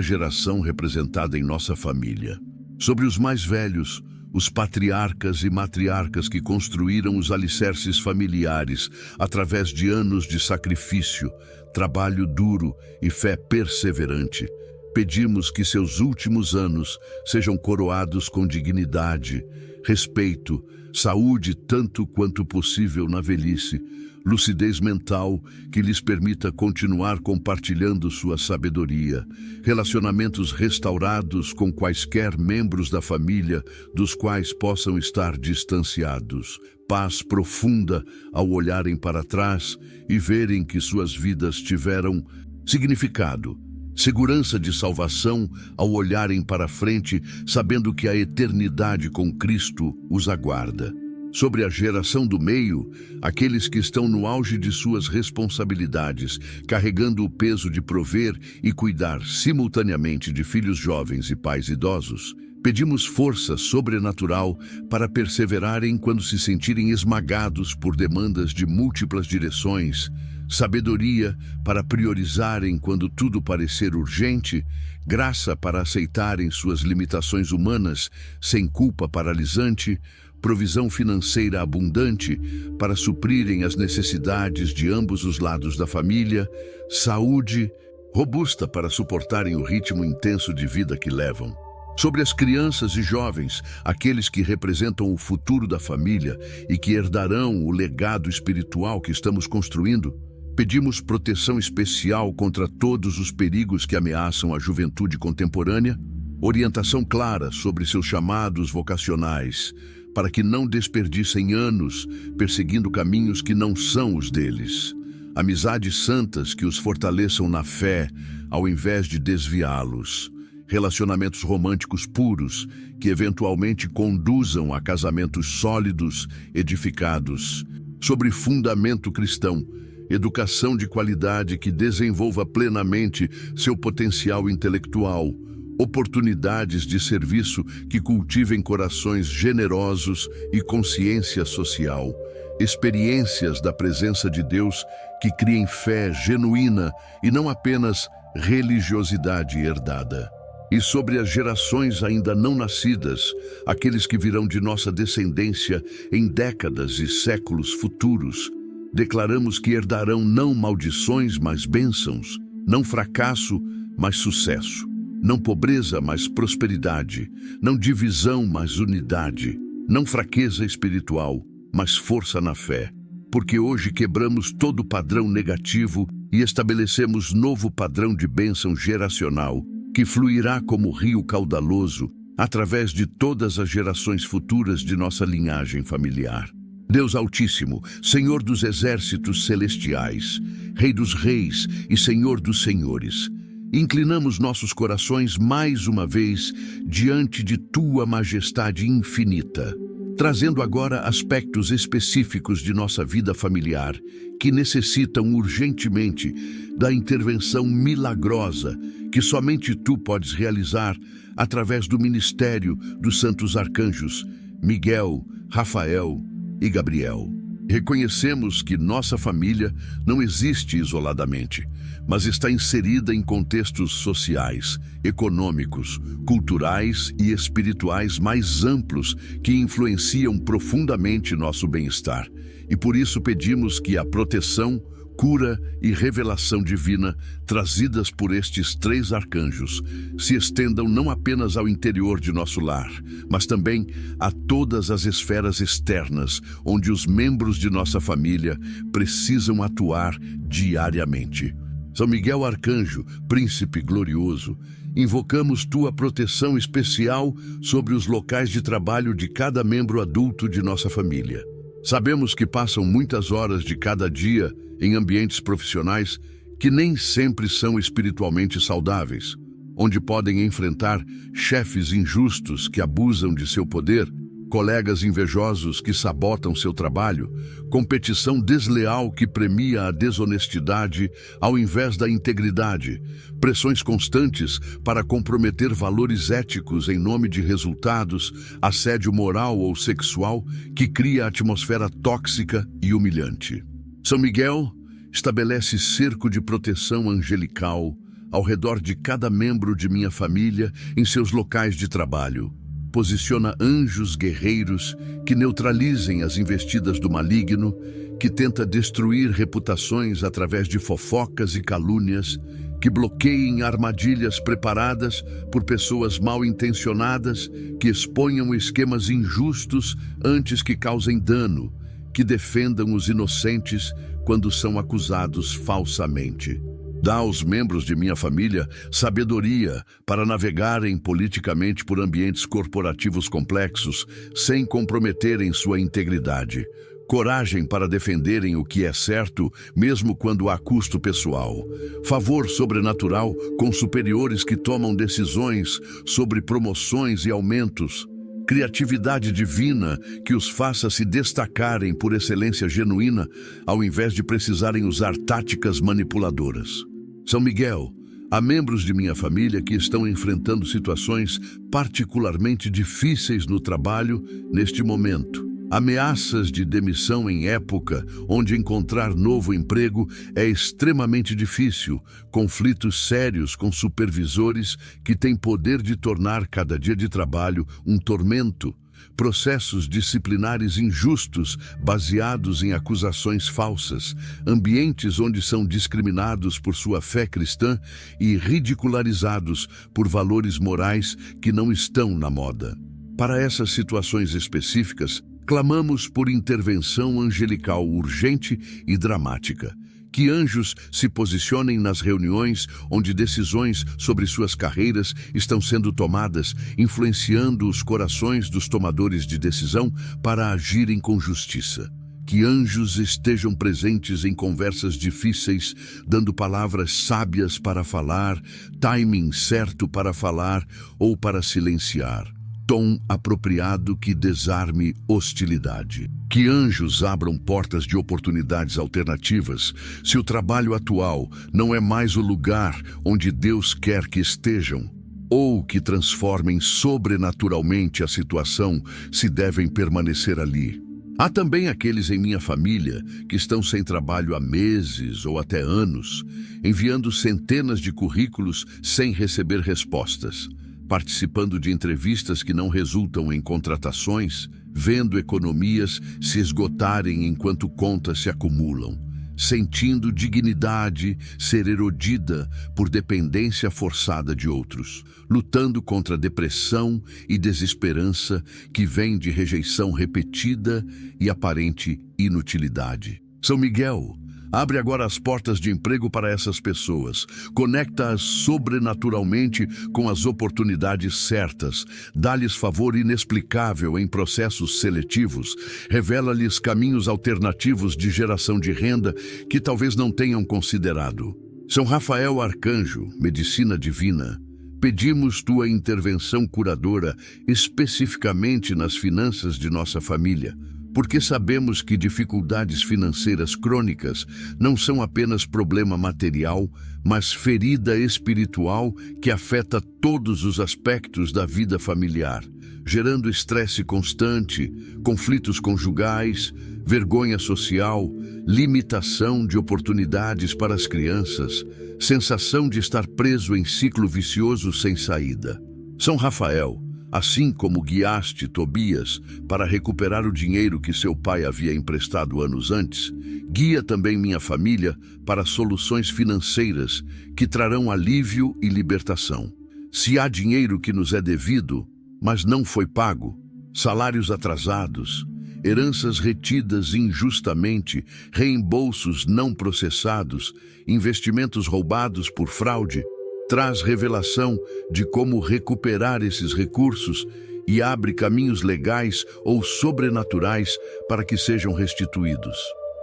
geração representada em nossa família. Sobre os mais velhos, os patriarcas e matriarcas que construíram os alicerces familiares através de anos de sacrifício, trabalho duro e fé perseverante. Pedimos que seus últimos anos sejam coroados com dignidade, respeito, saúde tanto quanto possível na velhice, lucidez mental que lhes permita continuar compartilhando sua sabedoria, relacionamentos restaurados com quaisquer membros da família dos quais possam estar distanciados, paz profunda ao olharem para trás e verem que suas vidas tiveram significado, segurança de salvação ao olharem para frente, sabendo que a eternidade com Cristo os aguarda. Sobre a geração do meio, aqueles que estão no auge de suas responsabilidades, carregando o peso de prover e cuidar simultaneamente de filhos jovens e pais idosos, pedimos força sobrenatural para perseverarem quando se sentirem esmagados por demandas de múltiplas direções, sabedoria para priorizarem quando tudo parecer urgente, graça para aceitarem suas limitações humanas sem culpa paralisante, provisão financeira abundante para suprirem as necessidades de ambos os lados da família, saúde robusta para suportarem o ritmo intenso de vida que levam. Sobre as crianças e jovens, aqueles que representam o futuro da família e que herdarão o legado espiritual que estamos construindo, pedimos proteção especial contra todos os perigos que ameaçam a juventude contemporânea, orientação clara sobre seus chamados vocacionais, para que não desperdicem anos perseguindo caminhos que não são os deles. Amizades santas que os fortaleçam na fé, ao invés de desviá-los. Relacionamentos românticos puros que eventualmente conduzam a casamentos sólidos, edificados. Sobre fundamento cristão, educação de qualidade que desenvolva plenamente seu potencial intelectual, oportunidades de serviço que cultivem corações generosos e consciência social, experiências da presença de Deus que criem fé genuína e não apenas religiosidade herdada. E sobre as gerações ainda não nascidas, aqueles que virão de nossa descendência em décadas e séculos futuros, declaramos que herdarão não maldições, mas bênçãos, não fracasso, mas sucesso. Não pobreza, mas prosperidade. Não divisão, mas unidade. Não fraqueza espiritual, mas força na fé. Porque hoje quebramos todo padrão negativo e estabelecemos novo padrão de bênção geracional, que fluirá como rio caudaloso através de todas as gerações futuras de nossa linhagem familiar. Deus Altíssimo, Senhor dos exércitos celestiais, Rei dos reis e Senhor dos senhores, inclinamos nossos corações mais uma vez diante de Tua majestade infinita, trazendo agora aspectos específicos de nossa vida familiar que necessitam urgentemente da intervenção milagrosa que somente Tu podes realizar através do ministério dos santos arcanjos Miguel, Rafael e Gabriel. Reconhecemos que nossa família não existe isoladamente, mas está inserida em contextos sociais, econômicos, culturais e espirituais mais amplos que influenciam profundamente nosso bem-estar. E por isso pedimos que a proteção, cura e revelação divina trazidas por estes três arcanjos se estendam não apenas ao interior de nosso lar, mas também a todas as esferas externas onde os membros de nossa família precisam atuar diariamente. São Miguel Arcanjo, Príncipe Glorioso, invocamos Tua proteção especial sobre os locais de trabalho de cada membro adulto de nossa família. Sabemos que passam muitas horas de cada dia em ambientes profissionais que nem sempre são espiritualmente saudáveis, onde podem enfrentar chefes injustos que abusam de seu poder, colegas invejosos que sabotam seu trabalho, competição desleal que premia a desonestidade ao invés da integridade, pressões constantes para comprometer valores éticos em nome de resultados, assédio moral ou sexual que cria atmosfera tóxica e humilhante. São Miguel, Estabelece cerco de proteção angelical ao redor de cada membro de minha família em seus locais de trabalho. Posiciona anjos guerreiros que neutralizem as investidas do maligno, que tenta destruir reputações através de fofocas e calúnias, que bloqueiem armadilhas preparadas por pessoas mal intencionadas, que exponham esquemas injustos antes que causem dano, que defendam os inocentes quando são acusados falsamente. Dá aos membros de minha família sabedoria para navegarem politicamente por ambientes corporativos complexos sem comprometerem sua integridade. Coragem para defenderem o que é certo, mesmo quando há custo pessoal. Favor sobrenatural com superiores que tomam decisões sobre promoções e aumentos. Criatividade divina que os faça se destacarem por excelência genuína, ao invés de precisarem usar táticas manipuladoras. São Miguel, há membros de minha família que estão enfrentando situações particularmente difíceis no trabalho neste momento. Ameaças de demissão em época onde encontrar novo emprego é extremamente difícil, conflitos sérios com supervisores que têm poder de tornar cada dia de trabalho um tormento, processos disciplinares injustos baseados em acusações falsas, ambientes onde são discriminados por sua fé cristã e ridicularizados por valores morais que não estão na moda. Para essas situações específicas, clamamos por intervenção angelical urgente e dramática. Que anjos se posicionem nas reuniões onde decisões sobre suas carreiras estão sendo tomadas, influenciando os corações dos tomadores de decisão para agirem com justiça. Que anjos estejam presentes em conversas difíceis, dando palavras sábias para falar, timing certo para falar ou para silenciar. Tom apropriado que desarme hostilidade. Que anjos abram portas de oportunidades alternativas, se o trabalho atual não é mais o lugar onde Deus quer que estejam, ou que transformem sobrenaturalmente a situação se devem permanecer ali. Há também aqueles em minha família que estão sem trabalho há meses ou até anos, enviando centenas de currículos sem receber respostas, participando de entrevistas que não resultam em contratações, vendo economias se esgotarem enquanto contas se acumulam, sentindo dignidade ser erodida por dependência forçada de outros, lutando contra a depressão e desesperança que vem de rejeição repetida e aparente inutilidade. São Miguel, abre agora as portas de emprego para essas pessoas, conecta-as sobrenaturalmente com as oportunidades certas, dá-lhes favor inexplicável em processos seletivos, revela-lhes caminhos alternativos de geração de renda que talvez não tenham considerado. São Rafael Arcanjo, Medicina Divina, pedimos tua intervenção curadora especificamente nas finanças de nossa família, porque sabemos que dificuldades financeiras crônicas não são apenas problema material, mas ferida espiritual que afeta todos os aspectos da vida familiar, gerando estresse constante, conflitos conjugais, vergonha social, limitação de oportunidades para as crianças, sensação de estar preso em ciclo vicioso sem saída. São Rafael, assim como guiaste Tobias para recuperar o dinheiro que seu pai havia emprestado anos antes, guia também minha família para soluções financeiras que trarão alívio e libertação. Se há dinheiro que nos é devido, mas não foi pago, salários atrasados, heranças retidas injustamente, reembolsos não processados, investimentos roubados por fraude, traz revelação de como recuperar esses recursos e abre caminhos legais ou sobrenaturais para que sejam restituídos.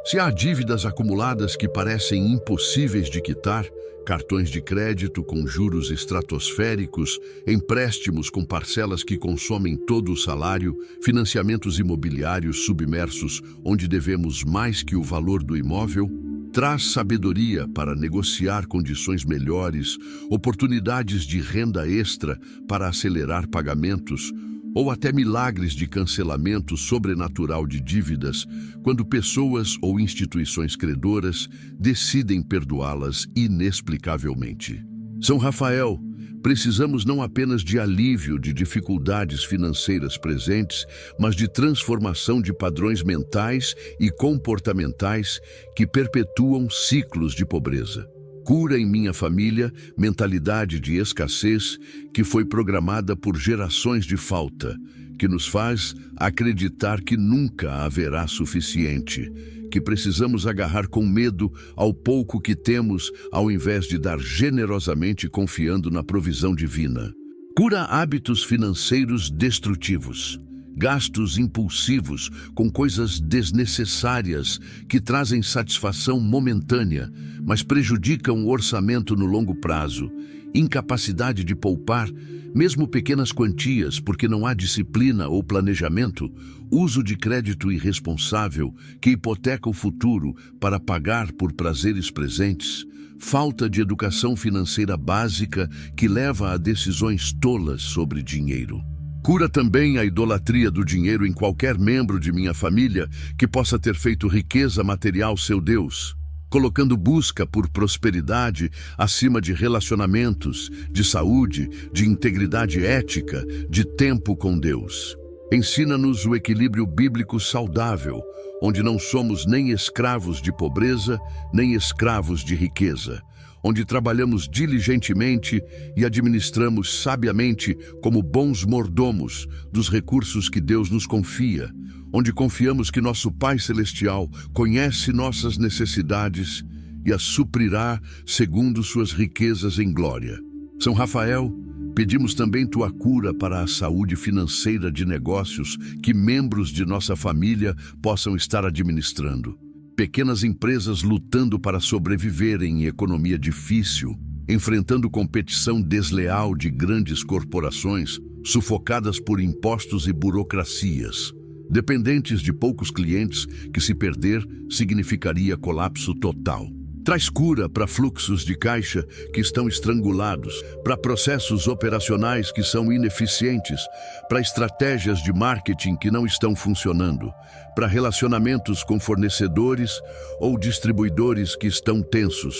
Se há dívidas acumuladas que parecem impossíveis de quitar, cartões de crédito com juros estratosféricos, empréstimos com parcelas que consomem todo o salário, financiamentos imobiliários submersos onde devemos mais que o valor do imóvel, traz sabedoria para negociar condições melhores, oportunidades de renda extra para acelerar pagamentos, ou até milagres de cancelamento sobrenatural de dívidas, quando pessoas ou instituições credoras decidem perdoá-las inexplicavelmente. São Rafael, precisamos não apenas de alívio de dificuldades financeiras presentes, mas de transformação de padrões mentais e comportamentais que perpetuam ciclos de pobreza. Cura em minha família mentalidade de escassez que foi programada por gerações de falta, que nos faz acreditar que nunca haverá suficiente, que precisamos agarrar com medo ao pouco que temos, ao invés de dar generosamente confiando na provisão divina. Cura hábitos financeiros destrutivos. Gastos impulsivos com coisas desnecessárias que trazem satisfação momentânea, mas prejudicam o orçamento no longo prazo. Incapacidade de poupar, mesmo pequenas quantias, porque não há disciplina ou planejamento. Uso de crédito irresponsável que hipoteca o futuro para pagar por prazeres presentes. Falta de educação financeira básica que leva a decisões tolas sobre dinheiro. Cura também a idolatria do dinheiro em qualquer membro de minha família que possa ter feito riqueza material seu Deus, colocando busca por prosperidade acima de relacionamentos, de saúde, de integridade ética, de tempo com Deus. Ensina-nos o equilíbrio bíblico saudável, onde não somos nem escravos de pobreza, nem escravos de riqueza, onde trabalhamos diligentemente e administramos sabiamente como bons mordomos dos recursos que Deus nos confia, onde confiamos que nosso Pai Celestial conhece nossas necessidades e as suprirá segundo suas riquezas em glória. São Rafael, pedimos também tua cura para a saúde financeira de negócios que membros de nossa família possam estar administrando. Pequenas empresas lutando para sobreviver em economia difícil, enfrentando competição desleal de grandes corporações, sufocadas por impostos e burocracias, dependentes de poucos clientes que, se perder, significaria colapso total. Traz cura para fluxos de caixa que estão estrangulados, para processos operacionais que são ineficientes, para estratégias de marketing que não estão funcionando, para relacionamentos com fornecedores ou distribuidores que estão tensos.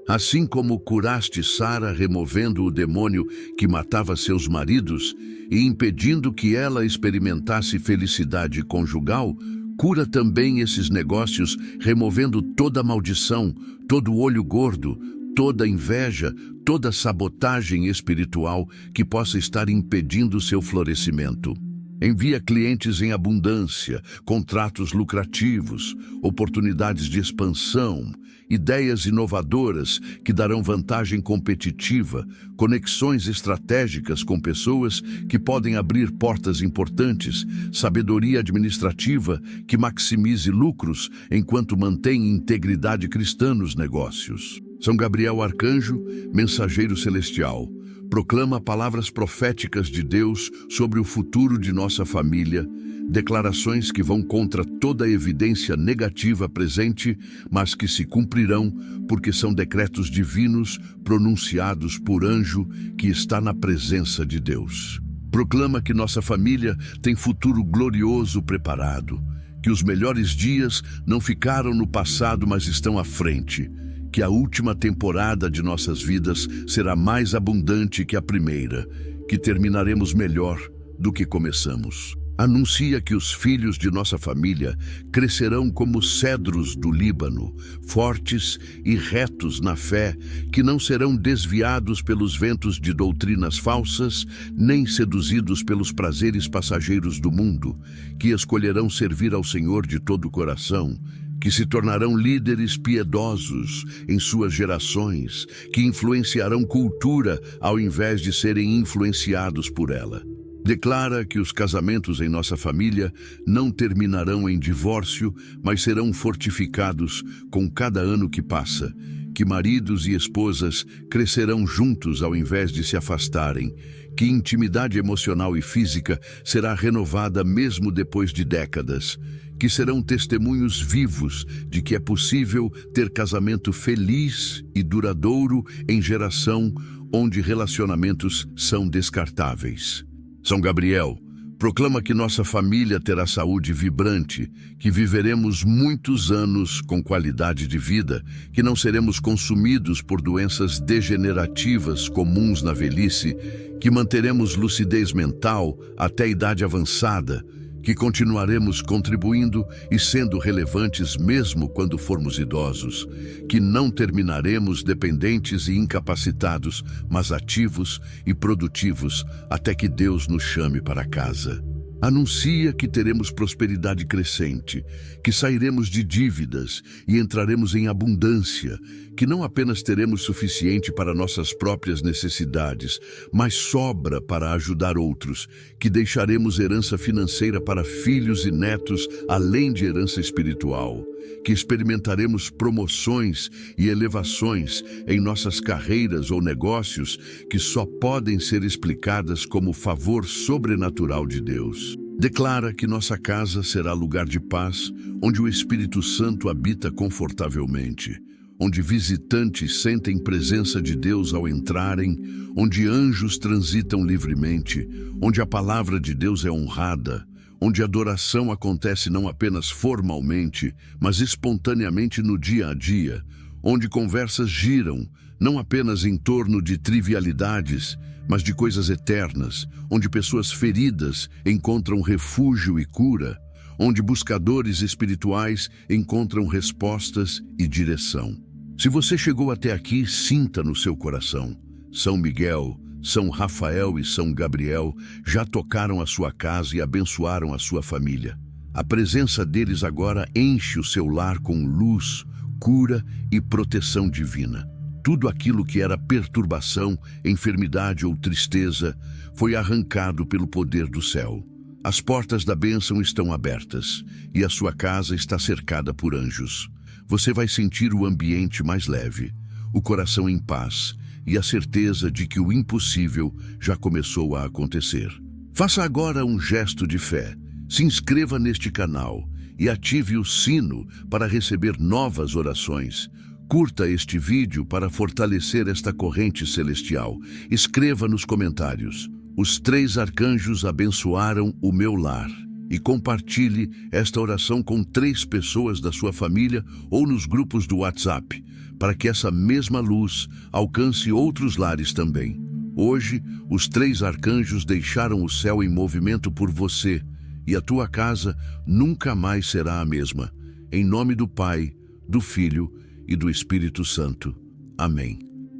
Assim como curaste Sara removendo o demônio que matava seus maridos e impedindo que ela experimentasse felicidade conjugal, cura também esses negócios, removendo toda maldição, todo olho gordo, toda inveja, toda sabotagem espiritual que possa estar impedindo seu florescimento. Envia clientes em abundância, contratos lucrativos, oportunidades de expansão, ideias inovadoras que darão vantagem competitiva, conexões estratégicas com pessoas que podem abrir portas importantes, sabedoria administrativa que maximize lucros enquanto mantém integridade cristã nos negócios. São Gabriel Arcanjo, mensageiro celestial, proclama palavras proféticas de Deus sobre o futuro de nossa família, declarações que vão contra toda evidência negativa presente, mas que se cumprirão porque são decretos divinos pronunciados por anjo que está na presença de Deus. Proclama que nossa família tem futuro glorioso preparado, que os melhores dias não ficaram no passado, mas estão à frente, que a última temporada de nossas vidas será mais abundante que a primeira, que terminaremos melhor do que começamos. Anuncia que os filhos de nossa família crescerão como cedros do Líbano, fortes e retos na fé, que não serão desviados pelos ventos de doutrinas falsas, nem seduzidos pelos prazeres passageiros do mundo, que escolherão servir ao Senhor de todo o coração, que se tornarão líderes piedosos em suas gerações, que influenciarão cultura ao invés de serem influenciados por ela. Declara que os casamentos em nossa família não terminarão em divórcio, mas serão fortificados com cada ano que passa, que maridos e esposas crescerão juntos ao invés de se afastarem, que intimidade emocional e física será renovada mesmo depois de décadas, que serão testemunhos vivos de que é possível ter casamento feliz e duradouro em geração onde relacionamentos são descartáveis. São Gabriel, proclama que nossa família terá saúde vibrante, que viveremos muitos anos com qualidade de vida, que não seremos consumidos por doenças degenerativas comuns na velhice, que manteremos lucidez mental até a idade avançada, que continuaremos contribuindo e sendo relevantes mesmo quando formos idosos, que não terminaremos dependentes e incapacitados, mas ativos e produtivos até que Deus nos chame para casa. Anuncia que teremos prosperidade crescente, que sairemos de dívidas e entraremos em abundância, que não apenas teremos suficiente para nossas próprias necessidades, mas sobra para ajudar outros, que deixaremos herança financeira para filhos e netos, além de herança espiritual, que experimentaremos promoções e elevações em nossas carreiras ou negócios que só podem ser explicadas como favor sobrenatural de Deus. Declara que nossa casa será lugar de paz, onde o Espírito Santo habita confortavelmente, onde visitantes sentem presença de Deus ao entrarem, onde anjos transitam livremente, onde a palavra de Deus é honrada, onde a adoração acontece não apenas formalmente, mas espontaneamente no dia a dia, onde conversas giram, não apenas em torno de trivialidades, mas de coisas eternas, onde pessoas feridas encontram refúgio e cura, onde buscadores espirituais encontram respostas e direção. Se você chegou até aqui, sinta no seu coração: São Miguel, São Rafael e São Gabriel já tocaram a sua casa e abençoaram a sua família. A presença deles agora enche o seu lar com luz, cura e proteção divina. Tudo aquilo que era perturbação, enfermidade ou tristeza foi arrancado pelo poder do céu. As portas da bênção estão abertas e a sua casa está cercada por anjos. Você vai sentir o ambiente mais leve, o coração em paz e a certeza de que o impossível já começou a acontecer. Faça agora um gesto de fé. Se inscreva neste canal e ative o sino para receber novas orações. Curta este vídeo para fortalecer esta corrente celestial. Escreva nos comentários: os 3 arcanjos abençoaram o meu lar. E compartilhe esta oração com 3 pessoas da sua família ou nos grupos do WhatsApp, para que essa mesma luz alcance outros lares também. Hoje, os 3 arcanjos deixaram o céu em movimento por você, e a tua casa nunca mais será a mesma. Em nome do Pai, do Filho e do Espírito Santo. Amém.